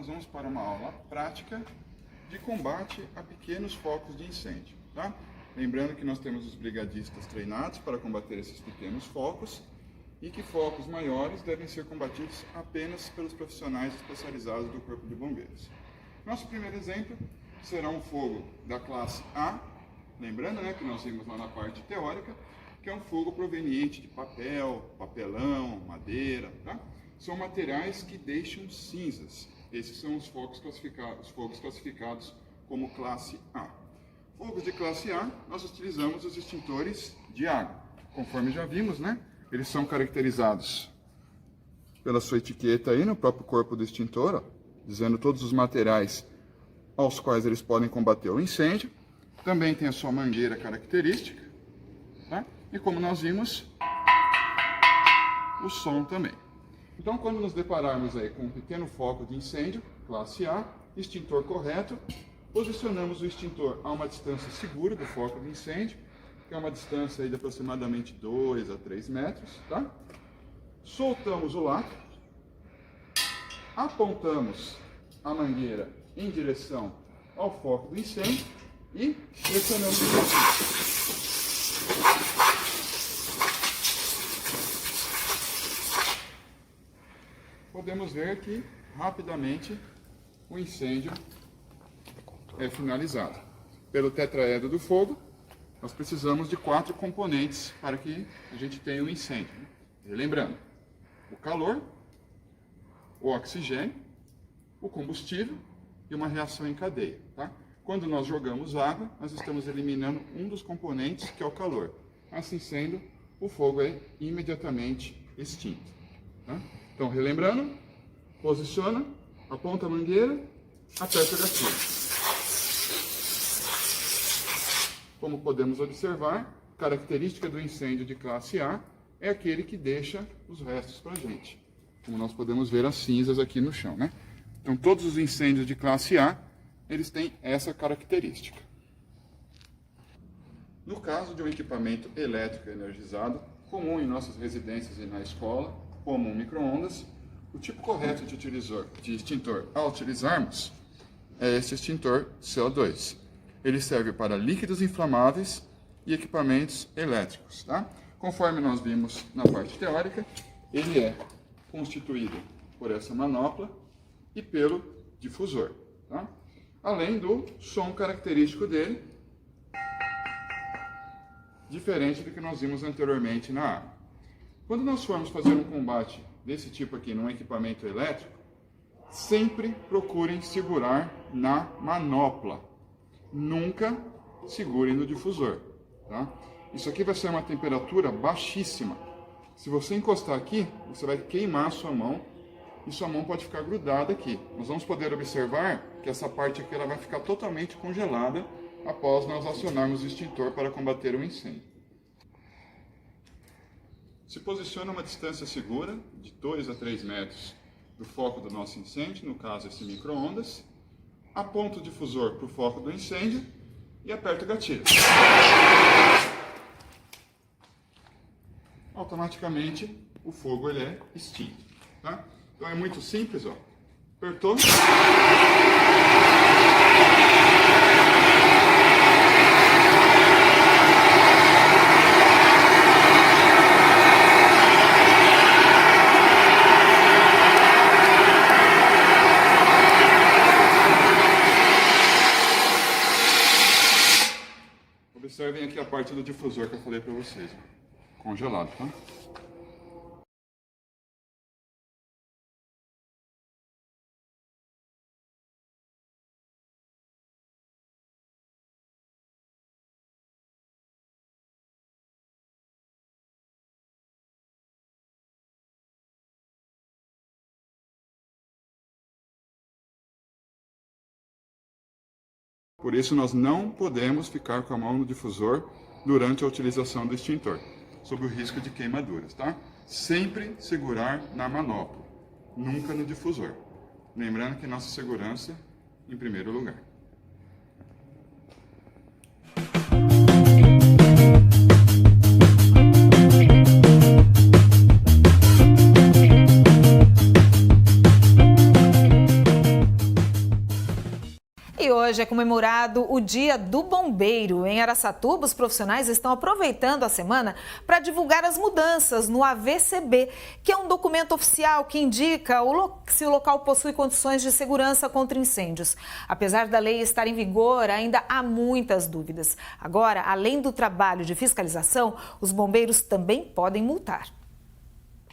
nós vamos para uma aula prática de combate a pequenos focos de incêndio, tá? Lembrando que nós temos os brigadistas treinados para combater esses pequenos focos e que focos maiores devem ser combatidos apenas pelos profissionais especializados do Corpo de Bombeiros. Nosso primeiro exemplo será um fogo da classe A, lembrando, né, que nós vimos lá na parte teórica, que é um fogo proveniente de papel, papelão, madeira, tá? São materiais que deixam cinzas. Esses são os fogos classificados como classe A. Fogos de classe A, nós utilizamos os extintores de água. Conforme já vimos, né? Eles são caracterizados pela sua etiqueta aí no próprio corpo do extintor, ó, dizendo todos os materiais aos quais eles podem combater o incêndio. Também tem a sua mangueira característica, tá? E como nós vimos, o som também. Então, quando nos depararmos aí com um pequeno foco de incêndio, classe A, extintor correto, posicionamos o extintor a uma distância segura do foco de incêndio, que é uma distância aí de aproximadamente 2 a 3 metros, tá? Soltamos o lacre, apontamos a mangueira em direção ao foco do incêndio e pressionamos o gatilho. Podemos ver que rapidamente o incêndio é finalizado. Pelo tetraedro do fogo, nós precisamos de 4 componentes para que a gente tenha um incêndio. Lembrando, o calor, o oxigênio, o combustível e uma reação em cadeia. Tá? Quando nós jogamos água, nós estamos eliminando um dos componentes, que é o calor. Assim sendo, o fogo é imediatamente extinto. Tá? Então, relembrando, posiciona, aponta a mangueira, aperta o gatilho. Como podemos observar, a característica do incêndio de classe A é aquele que deixa os restos para a gente. Como nós podemos ver as cinzas aqui no chão, né? Então, todos os incêndios de classe A, eles têm essa característica. No caso de um equipamento elétrico energizado, comum em nossas residências e na escola, como um micro-ondas, o tipo correto de extintor a utilizarmos é esse extintor CO2. Ele serve para líquidos inflamáveis e equipamentos elétricos. Tá? Conforme nós vimos na parte teórica, ele é constituído por essa manopla e pelo difusor. Tá? Além do som característico dele, diferente do que nós vimos anteriormente na água. Quando nós formos fazer um combate desse tipo aqui num equipamento elétrico, sempre procurem segurar na manopla. Nunca segurem no difusor. Tá? Isso aqui vai ser uma temperatura baixíssima. Se você encostar aqui, você vai queimar a sua mão e sua mão pode ficar grudada aqui. Nós vamos poder observar que essa parte aqui ela vai ficar totalmente congelada após nós acionarmos o extintor para combater o incêndio. Se posiciona a uma distância segura, de 2 a 3 metros do foco do nosso incêndio, no caso esse micro-ondas, aponta o difusor para o foco do incêndio e aperta o gatilho. Automaticamente o fogo ele é extinto. Tá? Então é muito simples, ó. Apertou. Observem aqui a parte do difusor que eu falei para vocês. Congelado, tá? Por isso, nós não podemos ficar com a mão no difusor durante a utilização do extintor, sob o risco de queimaduras, tá? Sempre segurar na manopla, nunca no difusor. Lembrando que nossa segurança em primeiro lugar. Hoje é comemorado o Dia do Bombeiro. Em Araçatuba, os profissionais estão aproveitando a semana para divulgar as mudanças no AVCB, que é um documento oficial que indica se o local possui condições de segurança contra incêndios. Apesar da lei estar em vigor, ainda há muitas dúvidas. Agora, além do trabalho de fiscalização, os bombeiros também podem multar.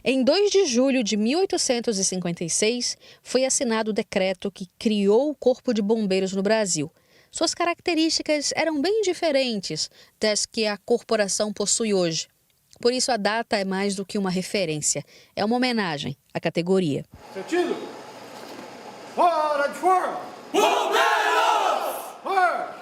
Em 2 de julho de 1856, foi assinado o decreto que criou o Corpo de Bombeiros no Brasil. Suas características eram bem diferentes das que a corporação possui hoje. Por isso, a data é mais do que uma referência. É uma homenagem à categoria. Sentido? Fora de forma! Bombeiros! Fora!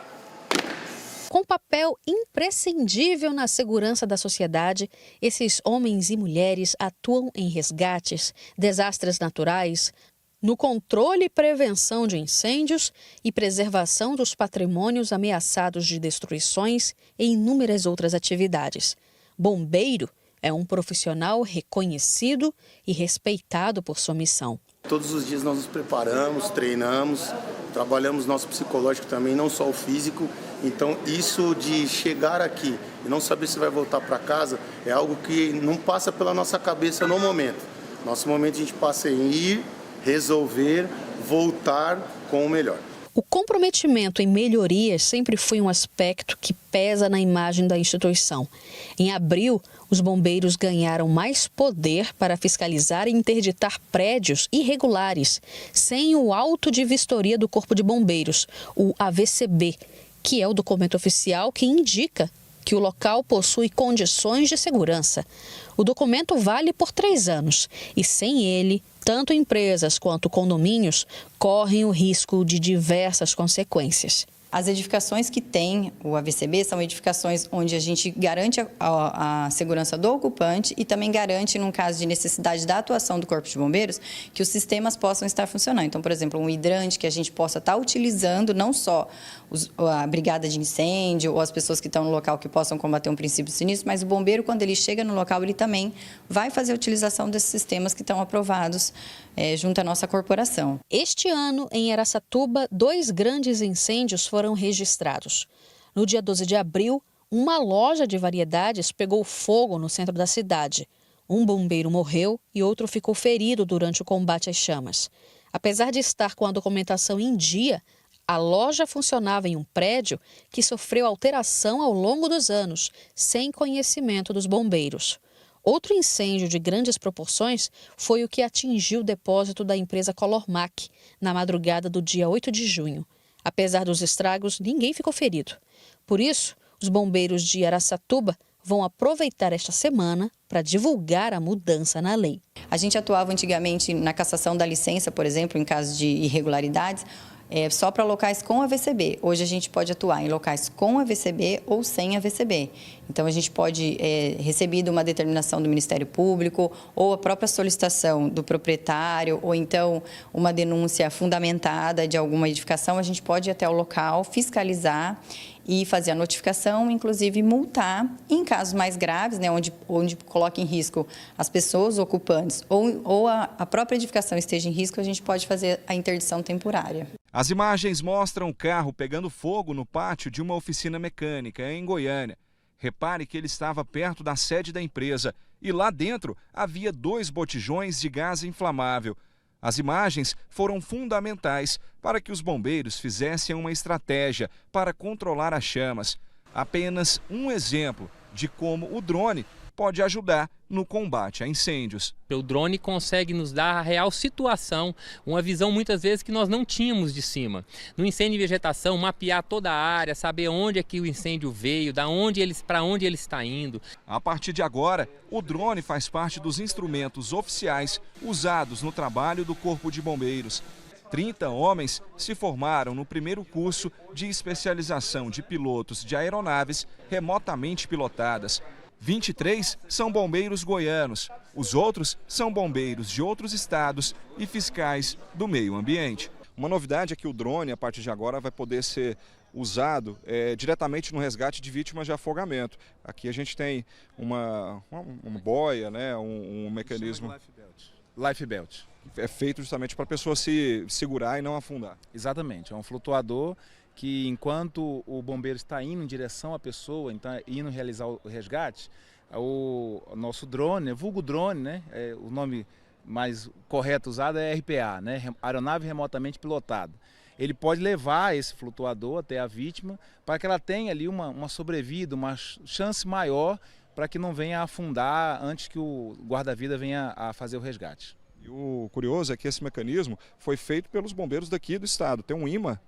Com papel imprescindível na segurança da sociedade, esses homens e mulheres atuam em resgates, desastres naturais, no controle e prevenção de incêndios e preservação dos patrimônios ameaçados de destruições e inúmeras outras atividades. Bombeiro é um profissional reconhecido e respeitado por sua missão. Todos os dias nós nos preparamos, treinamos, trabalhamos nosso psicológico também, não só o físico. Então isso de chegar aqui e não saber se vai voltar para casa é algo que não passa pela nossa cabeça no momento. Nosso momento a gente passa em ir, resolver, voltar com o melhor. O comprometimento em melhorias sempre foi um aspecto que pesa na imagem da instituição. Em abril, os bombeiros ganharam mais poder para fiscalizar e interditar prédios irregulares, sem o auto de vistoria do Corpo de Bombeiros, o AVCB, que é o documento oficial que indica que o local possui condições de segurança. O documento vale por 3 anos e, sem ele, tanto empresas quanto condomínios correm o risco de diversas consequências. As edificações que têm o AVCB são edificações onde a gente garante a segurança do ocupante e também garante, num caso de necessidade da atuação do Corpo de Bombeiros, que os sistemas possam estar funcionando. Então, por exemplo, um hidrante que a gente possa estar utilizando, não só a brigada de incêndio ou as pessoas que estão no local que possam combater um princípio de sinistro, mas o bombeiro, quando ele chega no local, ele também vai fazer a utilização desses sistemas que estão aprovados junto à nossa corporação. Este ano, em Araçatuba, 2 grandes incêndios foram registrados. No dia 12 de abril, uma loja de variedades pegou fogo no centro da cidade. Um bombeiro morreu e outro ficou ferido durante o combate às chamas. Apesar de estar com a documentação em dia, a loja funcionava em um prédio que sofreu alteração ao longo dos anos, sem conhecimento dos bombeiros. Outro incêndio de grandes proporções foi o que atingiu o depósito da empresa Colormac, na madrugada do dia 8 de junho. Apesar dos estragos, ninguém ficou ferido. Por isso, os bombeiros de Araçatuba vão aproveitar esta semana para divulgar a mudança na lei. A gente atuava antigamente na cassação da licença, por exemplo, em caso de irregularidades, só para locais com AVCB. Hoje a gente pode atuar em locais com AVCB ou sem AVCB. Então a gente pode, recebido uma determinação do Ministério Público ou a própria solicitação do proprietário ou então uma denúncia fundamentada de alguma edificação, a gente pode ir até o local, fiscalizar e fazer a notificação, inclusive multar em casos mais graves, né, onde coloca em risco as pessoas ocupantes ou a própria edificação esteja em risco, a gente pode fazer a interdição temporária. As imagens mostram o carro pegando fogo no pátio de uma oficina mecânica em Goiânia. Repare que ele estava perto da sede da empresa e lá dentro havia 2 botijões de gás inflamável. As imagens foram fundamentais para que os bombeiros fizessem uma estratégia para controlar as chamas. Apenas um exemplo de como o drone pode ajudar no combate a incêndios. O drone consegue nos dar a real situação, uma visão muitas vezes que nós não tínhamos de cima. No incêndio de vegetação, mapear toda a área, saber onde é que o incêndio veio, para onde ele está indo. A partir de agora, o drone faz parte dos instrumentos oficiais usados no trabalho do Corpo de Bombeiros. 30 homens se formaram no primeiro curso de especialização de pilotos de aeronaves remotamente pilotadas. 23 são bombeiros goianos, os outros são bombeiros de outros estados e fiscais do meio ambiente. Uma novidade é que o drone, a partir de agora, vai poder ser usado diretamente no resgate de vítimas de afogamento. Aqui a gente tem uma boia, né, um mecanismo... Life belt. É feito justamente para a pessoa se segurar e não afundar. Exatamente, é um flutuador que enquanto o bombeiro está indo em direção à pessoa, então indo realizar o resgate, o nosso drone, vulgo drone, né, o nome mais correto usado é RPA, né, aeronave remotamente pilotada. Ele pode levar esse flutuador até a vítima para que ela tenha ali uma sobrevida, uma chance maior para que não venha a afundar antes que o guarda-vida venha a fazer o resgate. E o curioso é que esse mecanismo foi feito pelos bombeiros daqui do estado. Tem um imã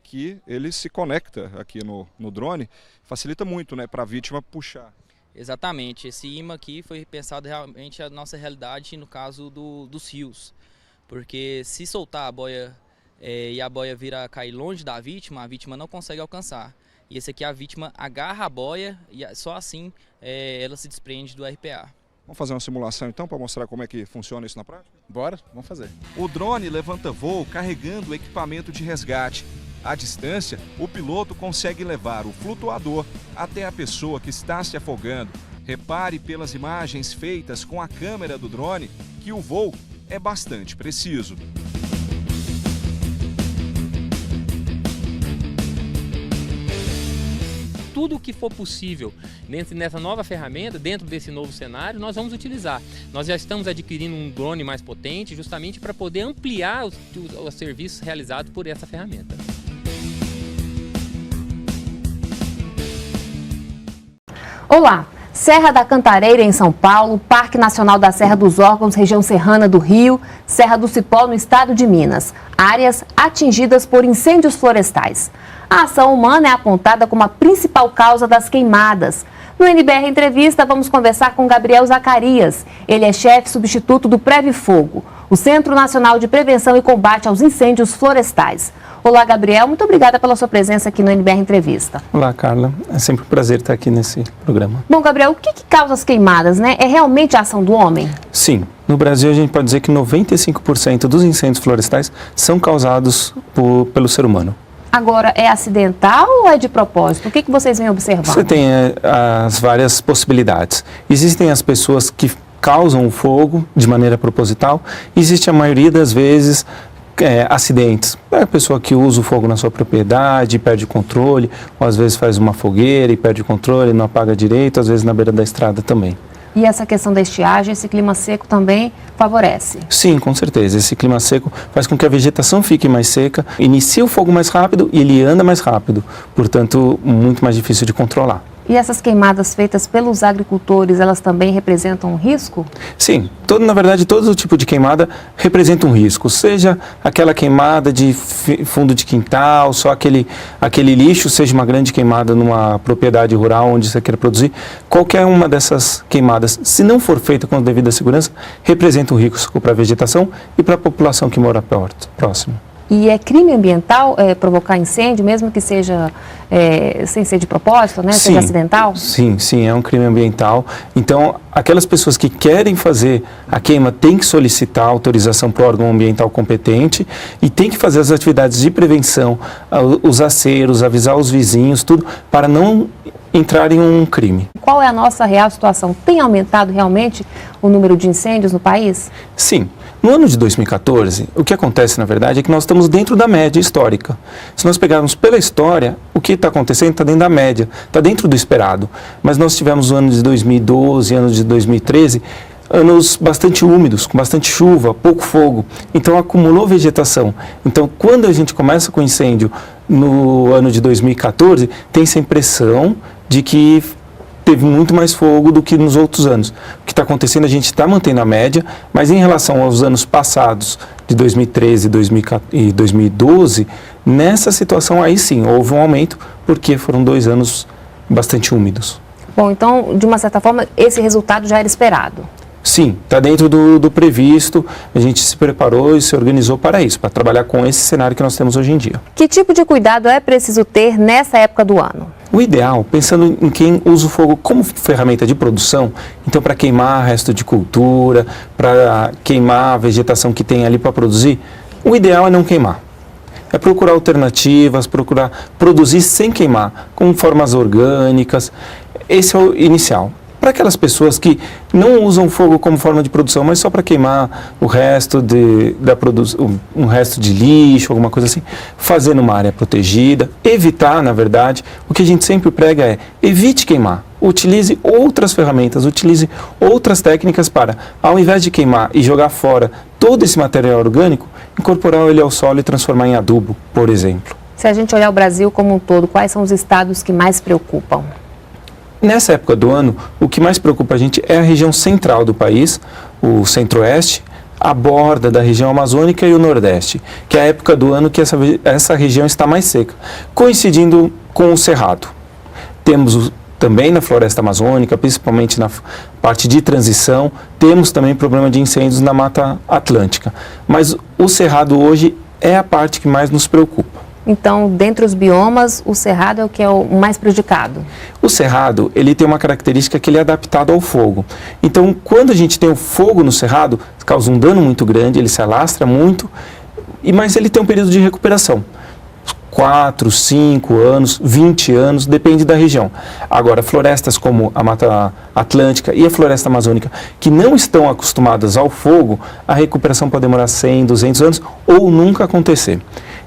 que ele se conecta aqui no drone, facilita muito, né, para a vítima puxar. Exatamente, esse imã aqui foi pensado realmente a nossa realidade no caso dos rios, porque se soltar a boia e a boia vir a cair longe da vítima, a vítima não consegue alcançar. E esse aqui a vítima agarra a boia e só assim ela se desprende do RPA. Vamos fazer uma simulação então para mostrar como é que funciona isso na prática? Bora, vamos fazer. O drone levanta voo carregando o equipamento de resgate. À distância, o piloto consegue levar o flutuador até a pessoa que está se afogando. Repare pelas imagens feitas com a câmera do drone que o voo é bastante preciso. Tudo o que for possível dentro dessa nova ferramenta, dentro desse novo cenário, nós vamos utilizar. Nós já estamos adquirindo um drone mais potente justamente para poder ampliar os serviços realizados por essa ferramenta. Olá! Serra da Cantareira, em São Paulo, Parque Nacional da Serra dos Órgãos, região serrana do Rio, Serra do Cipó, no estado de Minas. Áreas atingidas por incêndios florestais. A ação humana é apontada como a principal causa das queimadas. No NBR Entrevista, vamos conversar com Gabriel Zacarias. Ele é chefe substituto do Preve Fogo, o Centro Nacional de Prevenção e Combate aos Incêndios Florestais. Olá, Gabriel. Muito obrigada pela sua presença aqui no NBR Entrevista. Olá, Carla. É sempre um prazer estar aqui nesse programa. Bom, Gabriel, o que causa as queimadas, né? É realmente a ação do homem? Sim. No Brasil, a gente pode dizer que 95% dos incêndios florestais são causados pelo ser humano. Agora, é acidental ou é de propósito? O que vocês vêm observando? Você tem as várias possibilidades. Existem as pessoas que causam o fogo de maneira proposital. Existe a maioria das vezes acidentes. É a pessoa que usa o fogo na sua propriedade, perde o controle, ou às vezes faz uma fogueira e perde o controle, não apaga direito, às vezes na beira da estrada também. E essa questão da estiagem, esse clima seco também favorece? Sim, com certeza. Esse clima seco faz com que a vegetação fique mais seca, inicia o fogo mais rápido e ele anda mais rápido, portanto, muito mais difícil de controlar. E essas queimadas feitas pelos agricultores, elas também representam um risco? Sim, na verdade todo tipo de queimada representa um risco, seja aquela queimada de fundo de quintal, só aquele lixo, seja uma grande queimada numa propriedade rural onde você quer produzir, qualquer uma dessas queimadas, se não for feita com a devida segurança, representa um risco para a vegetação e para a população que mora próximo. E é crime ambiental provocar incêndio, mesmo que seja sem ser de propósito, né? Seja acidental? Sim, é um crime ambiental. Então, aquelas pessoas que querem fazer a queima têm que solicitar autorização para o órgão ambiental competente e tem que fazer as atividades de prevenção, os aceros, avisar os vizinhos, tudo, para não entrar em um crime. Qual é a nossa real situação? Tem aumentado realmente o número de incêndios no país? Sim. No ano de 2014, o que acontece, na verdade, é que nós estamos dentro da média histórica. Se nós pegarmos pela história, o que está acontecendo está dentro da média, está dentro do esperado. Mas nós tivemos o ano de 2012, ano de 2013, anos bastante úmidos, com bastante chuva, pouco fogo. Então, acumulou vegetação. Então, quando a gente começa com incêndio no ano de 2014, tem essa impressão de que teve muito mais fogo do que nos outros anos. O que está acontecendo, a gente está mantendo a média, mas em relação aos anos passados, de 2013 e 2012, nessa situação aí sim, houve um aumento, porque foram 2 anos bastante úmidos. Bom, então, de uma certa forma, esse resultado já era esperado? Sim, está dentro do previsto, a gente se preparou e se organizou para isso, para trabalhar com esse cenário que nós temos hoje em dia. Que tipo de cuidado é preciso ter nessa época do ano? O ideal, pensando em quem usa o fogo como ferramenta de produção, então para queimar resto de cultura, para queimar a vegetação que tem ali para produzir, o ideal é não queimar. É procurar alternativas, procurar produzir sem queimar, com formas orgânicas. Esse é o inicial. para aquelas pessoas que não usam o fogo como forma de produção, mas só para queimar o resto um resto de lixo, alguma coisa assim, fazer numa área protegida, evitar, na verdade, o que a gente sempre prega é evite queimar. Utilize outras ferramentas, utilize outras técnicas para, ao invés de queimar e jogar fora todo esse material orgânico, incorporar ele ao solo e transformar em adubo, por exemplo. Se a gente olhar o Brasil como um todo, quais são os estados que mais preocupam? Nessa época do ano, o que mais preocupa a gente é a região central do país, o centro-oeste, a borda da região amazônica e o nordeste, que é a época do ano que essa região está mais seca, coincidindo com o cerrado. Temos também na floresta amazônica, principalmente na parte de transição, temos também problema de incêndios na Mata Atlântica. Mas o cerrado hoje é a parte que mais nos preocupa. Então, dentre os biomas, o cerrado é o que é o mais prejudicado? O cerrado, ele tem uma característica que ele é adaptado ao fogo. Então, quando a gente tem o fogo no cerrado, causa um dano muito grande, ele se alastra muito, mas ele tem um período de recuperação. 4, 5 anos, 20 anos, depende da região. Agora, florestas como a Mata Atlântica e a floresta amazônica, que não estão acostumadas ao fogo, a recuperação pode demorar 100, 200 anos ou nunca acontecer.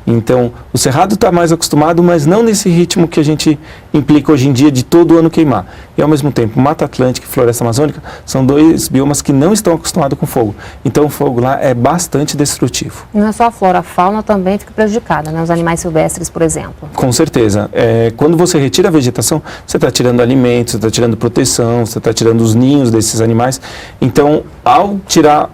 Então, o cerrado está mais acostumado, mas não nesse ritmo que a gente implica hoje em dia de todo ano queimar. E, ao mesmo tempo, Mata Atlântica e Floresta Amazônica são dois biomas que não estão acostumados com fogo. Então, o fogo lá é bastante destrutivo. Não é só a flora, a fauna também fica prejudicada, né? Os animais silvestres, por exemplo. Com certeza. Quando você retira a vegetação, você está tirando alimentos, você está tirando proteção, você está tirando os ninhos desses animais. Então, ao tirar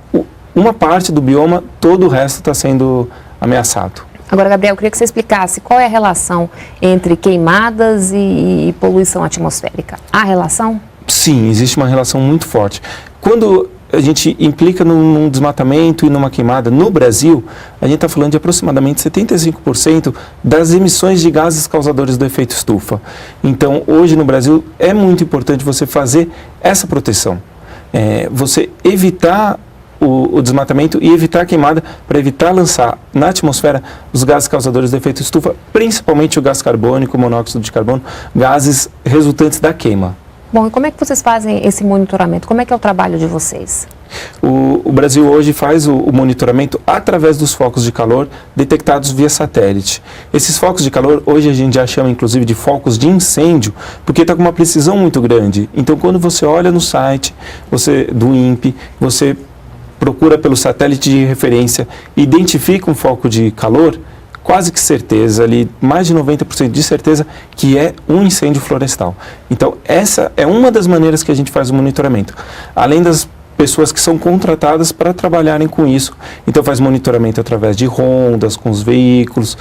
uma parte do bioma, todo o resto está sendo ameaçado. Agora, Gabriel, eu queria que você explicasse qual é a relação entre queimadas e poluição atmosférica. Há relação? Sim, existe uma relação muito forte. Quando a gente implica num desmatamento e numa queimada no Brasil, a gente está falando de aproximadamente 75% das emissões de gases causadores do efeito estufa. Então, hoje no Brasil, é muito importante você fazer essa proteção. Você evitar o desmatamento e evitar a queimada para evitar lançar na atmosfera os gases causadores do efeito estufa, principalmente o gás carbônico, o monóxido de carbono, gases resultantes da queima. Bom, e como é que vocês fazem esse monitoramento? Como é que é o trabalho de vocês? O Brasil hoje faz o monitoramento através dos focos de calor detectados via satélite. Esses focos de calor, hoje a gente já chama inclusive de focos de incêndio, porque está com uma precisão muito grande. Então, quando você olha no site do INPE, você procura pelo satélite de referência, identifica um foco de calor, quase que certeza, ali, mais de 90% de certeza que é um incêndio florestal. Então, essa é uma das maneiras que a gente faz o monitoramento. Além das pessoas que são contratadas para trabalharem com isso. Então, faz monitoramento através de rondas com os veículos,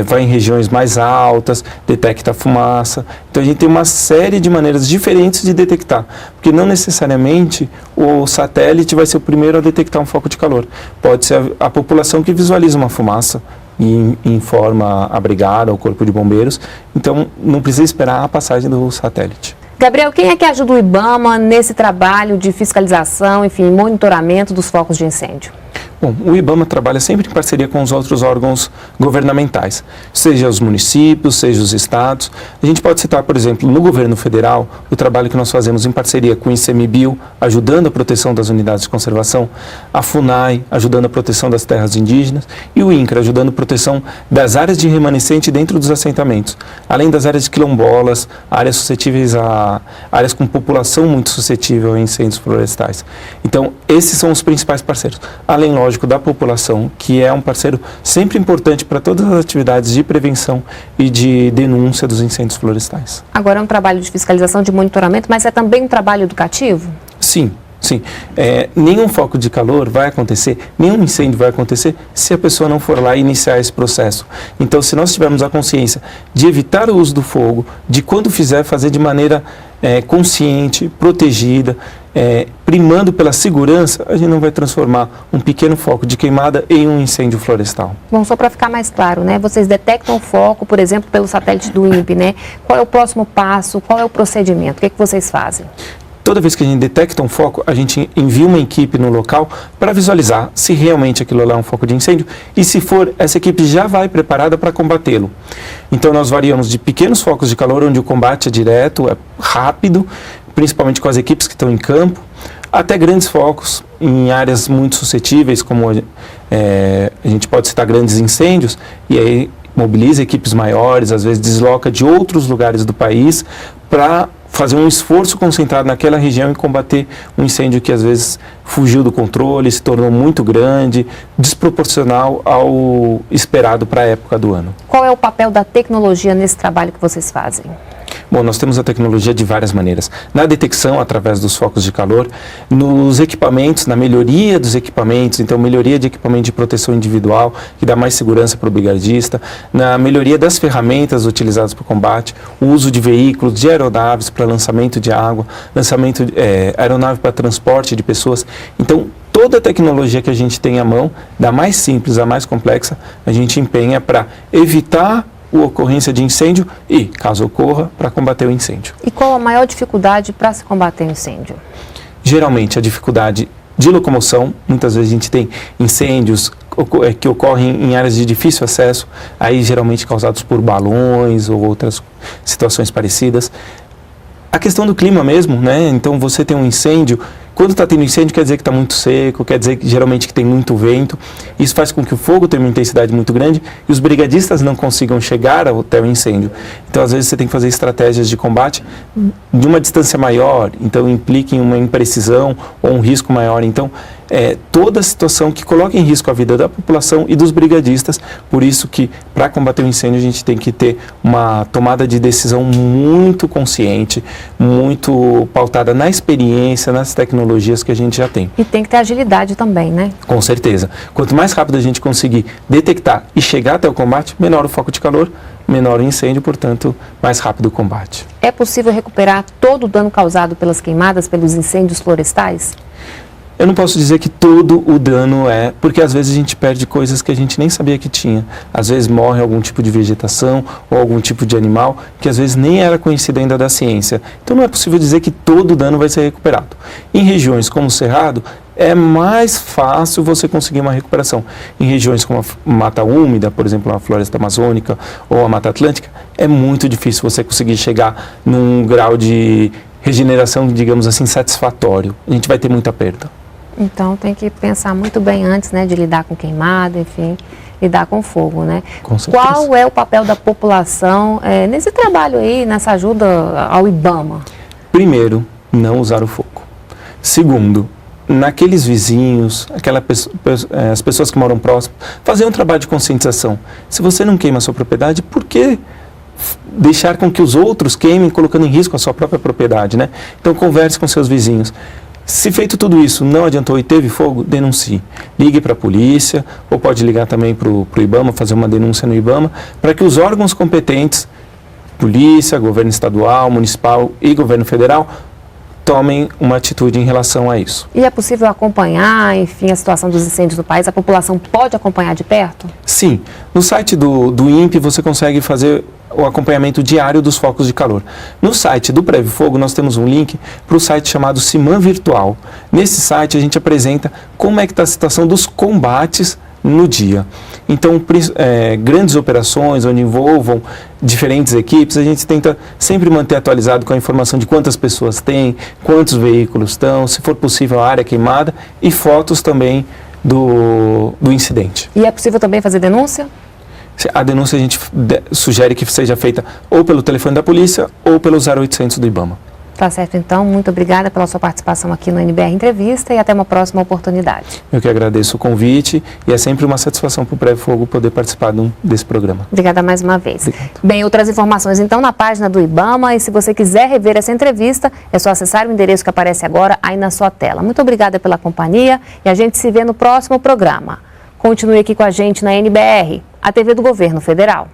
vai em regiões mais altas, detecta fumaça. Então, a gente tem uma série de maneiras diferentes de detectar, porque não necessariamente o satélite vai ser o primeiro a detectar um foco de calor. Pode ser a população que visualiza uma fumaça e informa a brigada, o corpo de bombeiros. Então, não precisa esperar a passagem do satélite. Gabriel, quem é que ajuda o IBAMA nesse trabalho de fiscalização, enfim, monitoramento dos focos de incêndio? Bom, o IBAMA trabalha sempre em parceria com os outros órgãos governamentais, seja os municípios, seja os estados. A gente pode citar, por exemplo, no governo federal, o trabalho que nós fazemos em parceria com o ICMBio, ajudando a proteção das unidades de conservação, a FUNAI, ajudando a proteção das terras indígenas, e o INCRA, ajudando a proteção das áreas de remanescente dentro dos assentamentos, além das áreas de quilombolas, áreas suscetíveis áreas com população muito suscetível a incêndios florestais. Então, esses são os principais parceiros, além, lógico, da população, que é um parceiro sempre importante para todas as atividades de prevenção e de denúncia dos incêndios florestais. Agora é um trabalho de fiscalização, de monitoramento, mas é também um trabalho educativo? Sim. Sim, nenhum foco de calor vai acontecer, nenhum incêndio vai acontecer se a pessoa não for lá iniciar esse processo. Então, se nós tivermos a consciência de evitar o uso do fogo, de quando fizer, fazer de maneira consciente, protegida, primando pela segurança, a gente não vai transformar um pequeno foco de queimada em um incêndio florestal. Bom, só para ficar mais claro, né? Vocês detectam o foco, por exemplo, pelo satélite do INPE, né? Qual é o próximo passo? Qual é o procedimento? O que é que vocês fazem? Toda vez que a gente detecta um foco, a gente envia uma equipe no local para visualizar se realmente aquilo lá é um foco de incêndio e, se for, essa equipe já vai preparada para combatê-lo. Então, nós variamos de pequenos focos de calor, onde o combate é direto, é rápido, principalmente com as equipes que estão em campo, até grandes focos em áreas muito suscetíveis, como a gente pode citar grandes incêndios, e aí mobiliza equipes maiores, às vezes desloca de outros lugares do país para fazer um esforço concentrado naquela região e combater um incêndio que às vezes fugiu do controle, se tornou muito grande, desproporcional ao esperado para a época do ano. Qual é o papel da tecnologia nesse trabalho que vocês fazem? Bom, nós temos a tecnologia de várias maneiras. Na detecção, através dos focos de calor, nos equipamentos, na melhoria dos equipamentos, então melhoria de equipamento de proteção individual, que dá mais segurança para o brigadista, na melhoria das ferramentas utilizadas para o combate, o uso de veículos, de aeronaves para lançamento de água, lançamento de aeronave para transporte de pessoas. Então, toda a tecnologia que a gente tem à mão, da mais simples à mais complexa, a gente empenha para evitar a ocorrência de incêndio e, caso ocorra, para combater o incêndio. E qual a maior dificuldade para se combater o incêndio? Geralmente, a dificuldade de locomoção. Muitas vezes a gente tem incêndios que ocorrem em áreas de difícil acesso, aí geralmente causados por balões ou outras situações parecidas. A questão do clima mesmo, né? Então, você tem um incêndio. Quando está tendo incêndio, quer dizer que está muito seco, quer dizer que geralmente que tem muito vento. Isso faz com que o fogo tenha uma intensidade muito grande e os brigadistas não consigam chegar até o incêndio. Então, às vezes, você tem que fazer estratégias de combate de uma distância maior, então implica em uma imprecisão ou um risco maior. Então, toda a situação que coloca em risco a vida da população e dos brigadistas. Por isso que, para combater o incêndio, a gente tem que ter uma tomada de decisão muito consciente, muito pautada na experiência, nas tecnologias que a gente já tem. E tem que ter agilidade também, né? Com certeza. Quanto mais rápido a gente conseguir detectar e chegar até o combate, menor o foco de calor, menor o incêndio, portanto, mais rápido o combate. É possível recuperar todo o dano causado pelas queimadas, pelos incêndios florestais? Eu não posso dizer que todo o dano porque às vezes a gente perde coisas que a gente nem sabia que tinha. Às vezes morre algum tipo de vegetação ou algum tipo de animal que às vezes nem era conhecido ainda da ciência. Então não é possível dizer que todo o dano vai ser recuperado. Em regiões como o Cerrado, é mais fácil você conseguir uma recuperação. Em regiões como a Mata Úmida, por exemplo, a Floresta Amazônica ou a Mata Atlântica, é muito difícil você conseguir chegar num grau de regeneração, digamos assim, satisfatório. A gente vai ter muita perda. Então tem que pensar muito bem antes, né, de lidar com queimada, enfim, lidar com fogo, né? Com certeza. Qual é o papel da população nesse trabalho aí, nessa ajuda ao IBAMA? Primeiro, não usar o fogo. Segundo, naqueles vizinhos, as pessoas que moram próximo, fazer um trabalho de conscientização. Se você não queima a sua propriedade, por que deixar com que os outros queimem, colocando em risco a sua própria propriedade, né? Então converse com seus vizinhos. Se feito tudo isso, não adiantou e teve fogo, denuncie. Ligue para a polícia ou pode ligar também para o IBAMA, fazer uma denúncia no IBAMA, para que os órgãos competentes, polícia, governo estadual, municipal e governo federal, tomem uma atitude em relação a isso. E é possível acompanhar, enfim, a situação dos incêndios no país? A população pode acompanhar de perto? Sim. No site do INPE você consegue fazer o acompanhamento diário dos focos de calor. No site do Preve Fogo nós temos um link para o site chamado CIMAM Virtual. Nesse site a gente apresenta como é que está a situação dos combates no dia. Então, grandes operações onde envolvam diferentes equipes, a gente tenta sempre manter atualizado com a informação de quantas pessoas tem, quantos veículos estão, se for possível a área queimada e fotos também do incidente. E é possível também fazer denúncia? A denúncia a gente sugere que seja feita ou pelo telefone da polícia ou pelo 0800 do IBAMA. Tá certo, então. Muito obrigada pela sua participação aqui no NBR Entrevista e até uma próxima oportunidade. Eu que agradeço o convite e é sempre uma satisfação para o Preve Fogo poder participar desse programa. Obrigada mais uma vez. Obrigado. Bem, outras informações então na página do IBAMA e se você quiser rever essa entrevista, é só acessar o endereço que aparece agora aí na sua tela. Muito obrigada pela companhia e a gente se vê no próximo programa. Continue aqui com a gente na NBR, a TV do Governo Federal.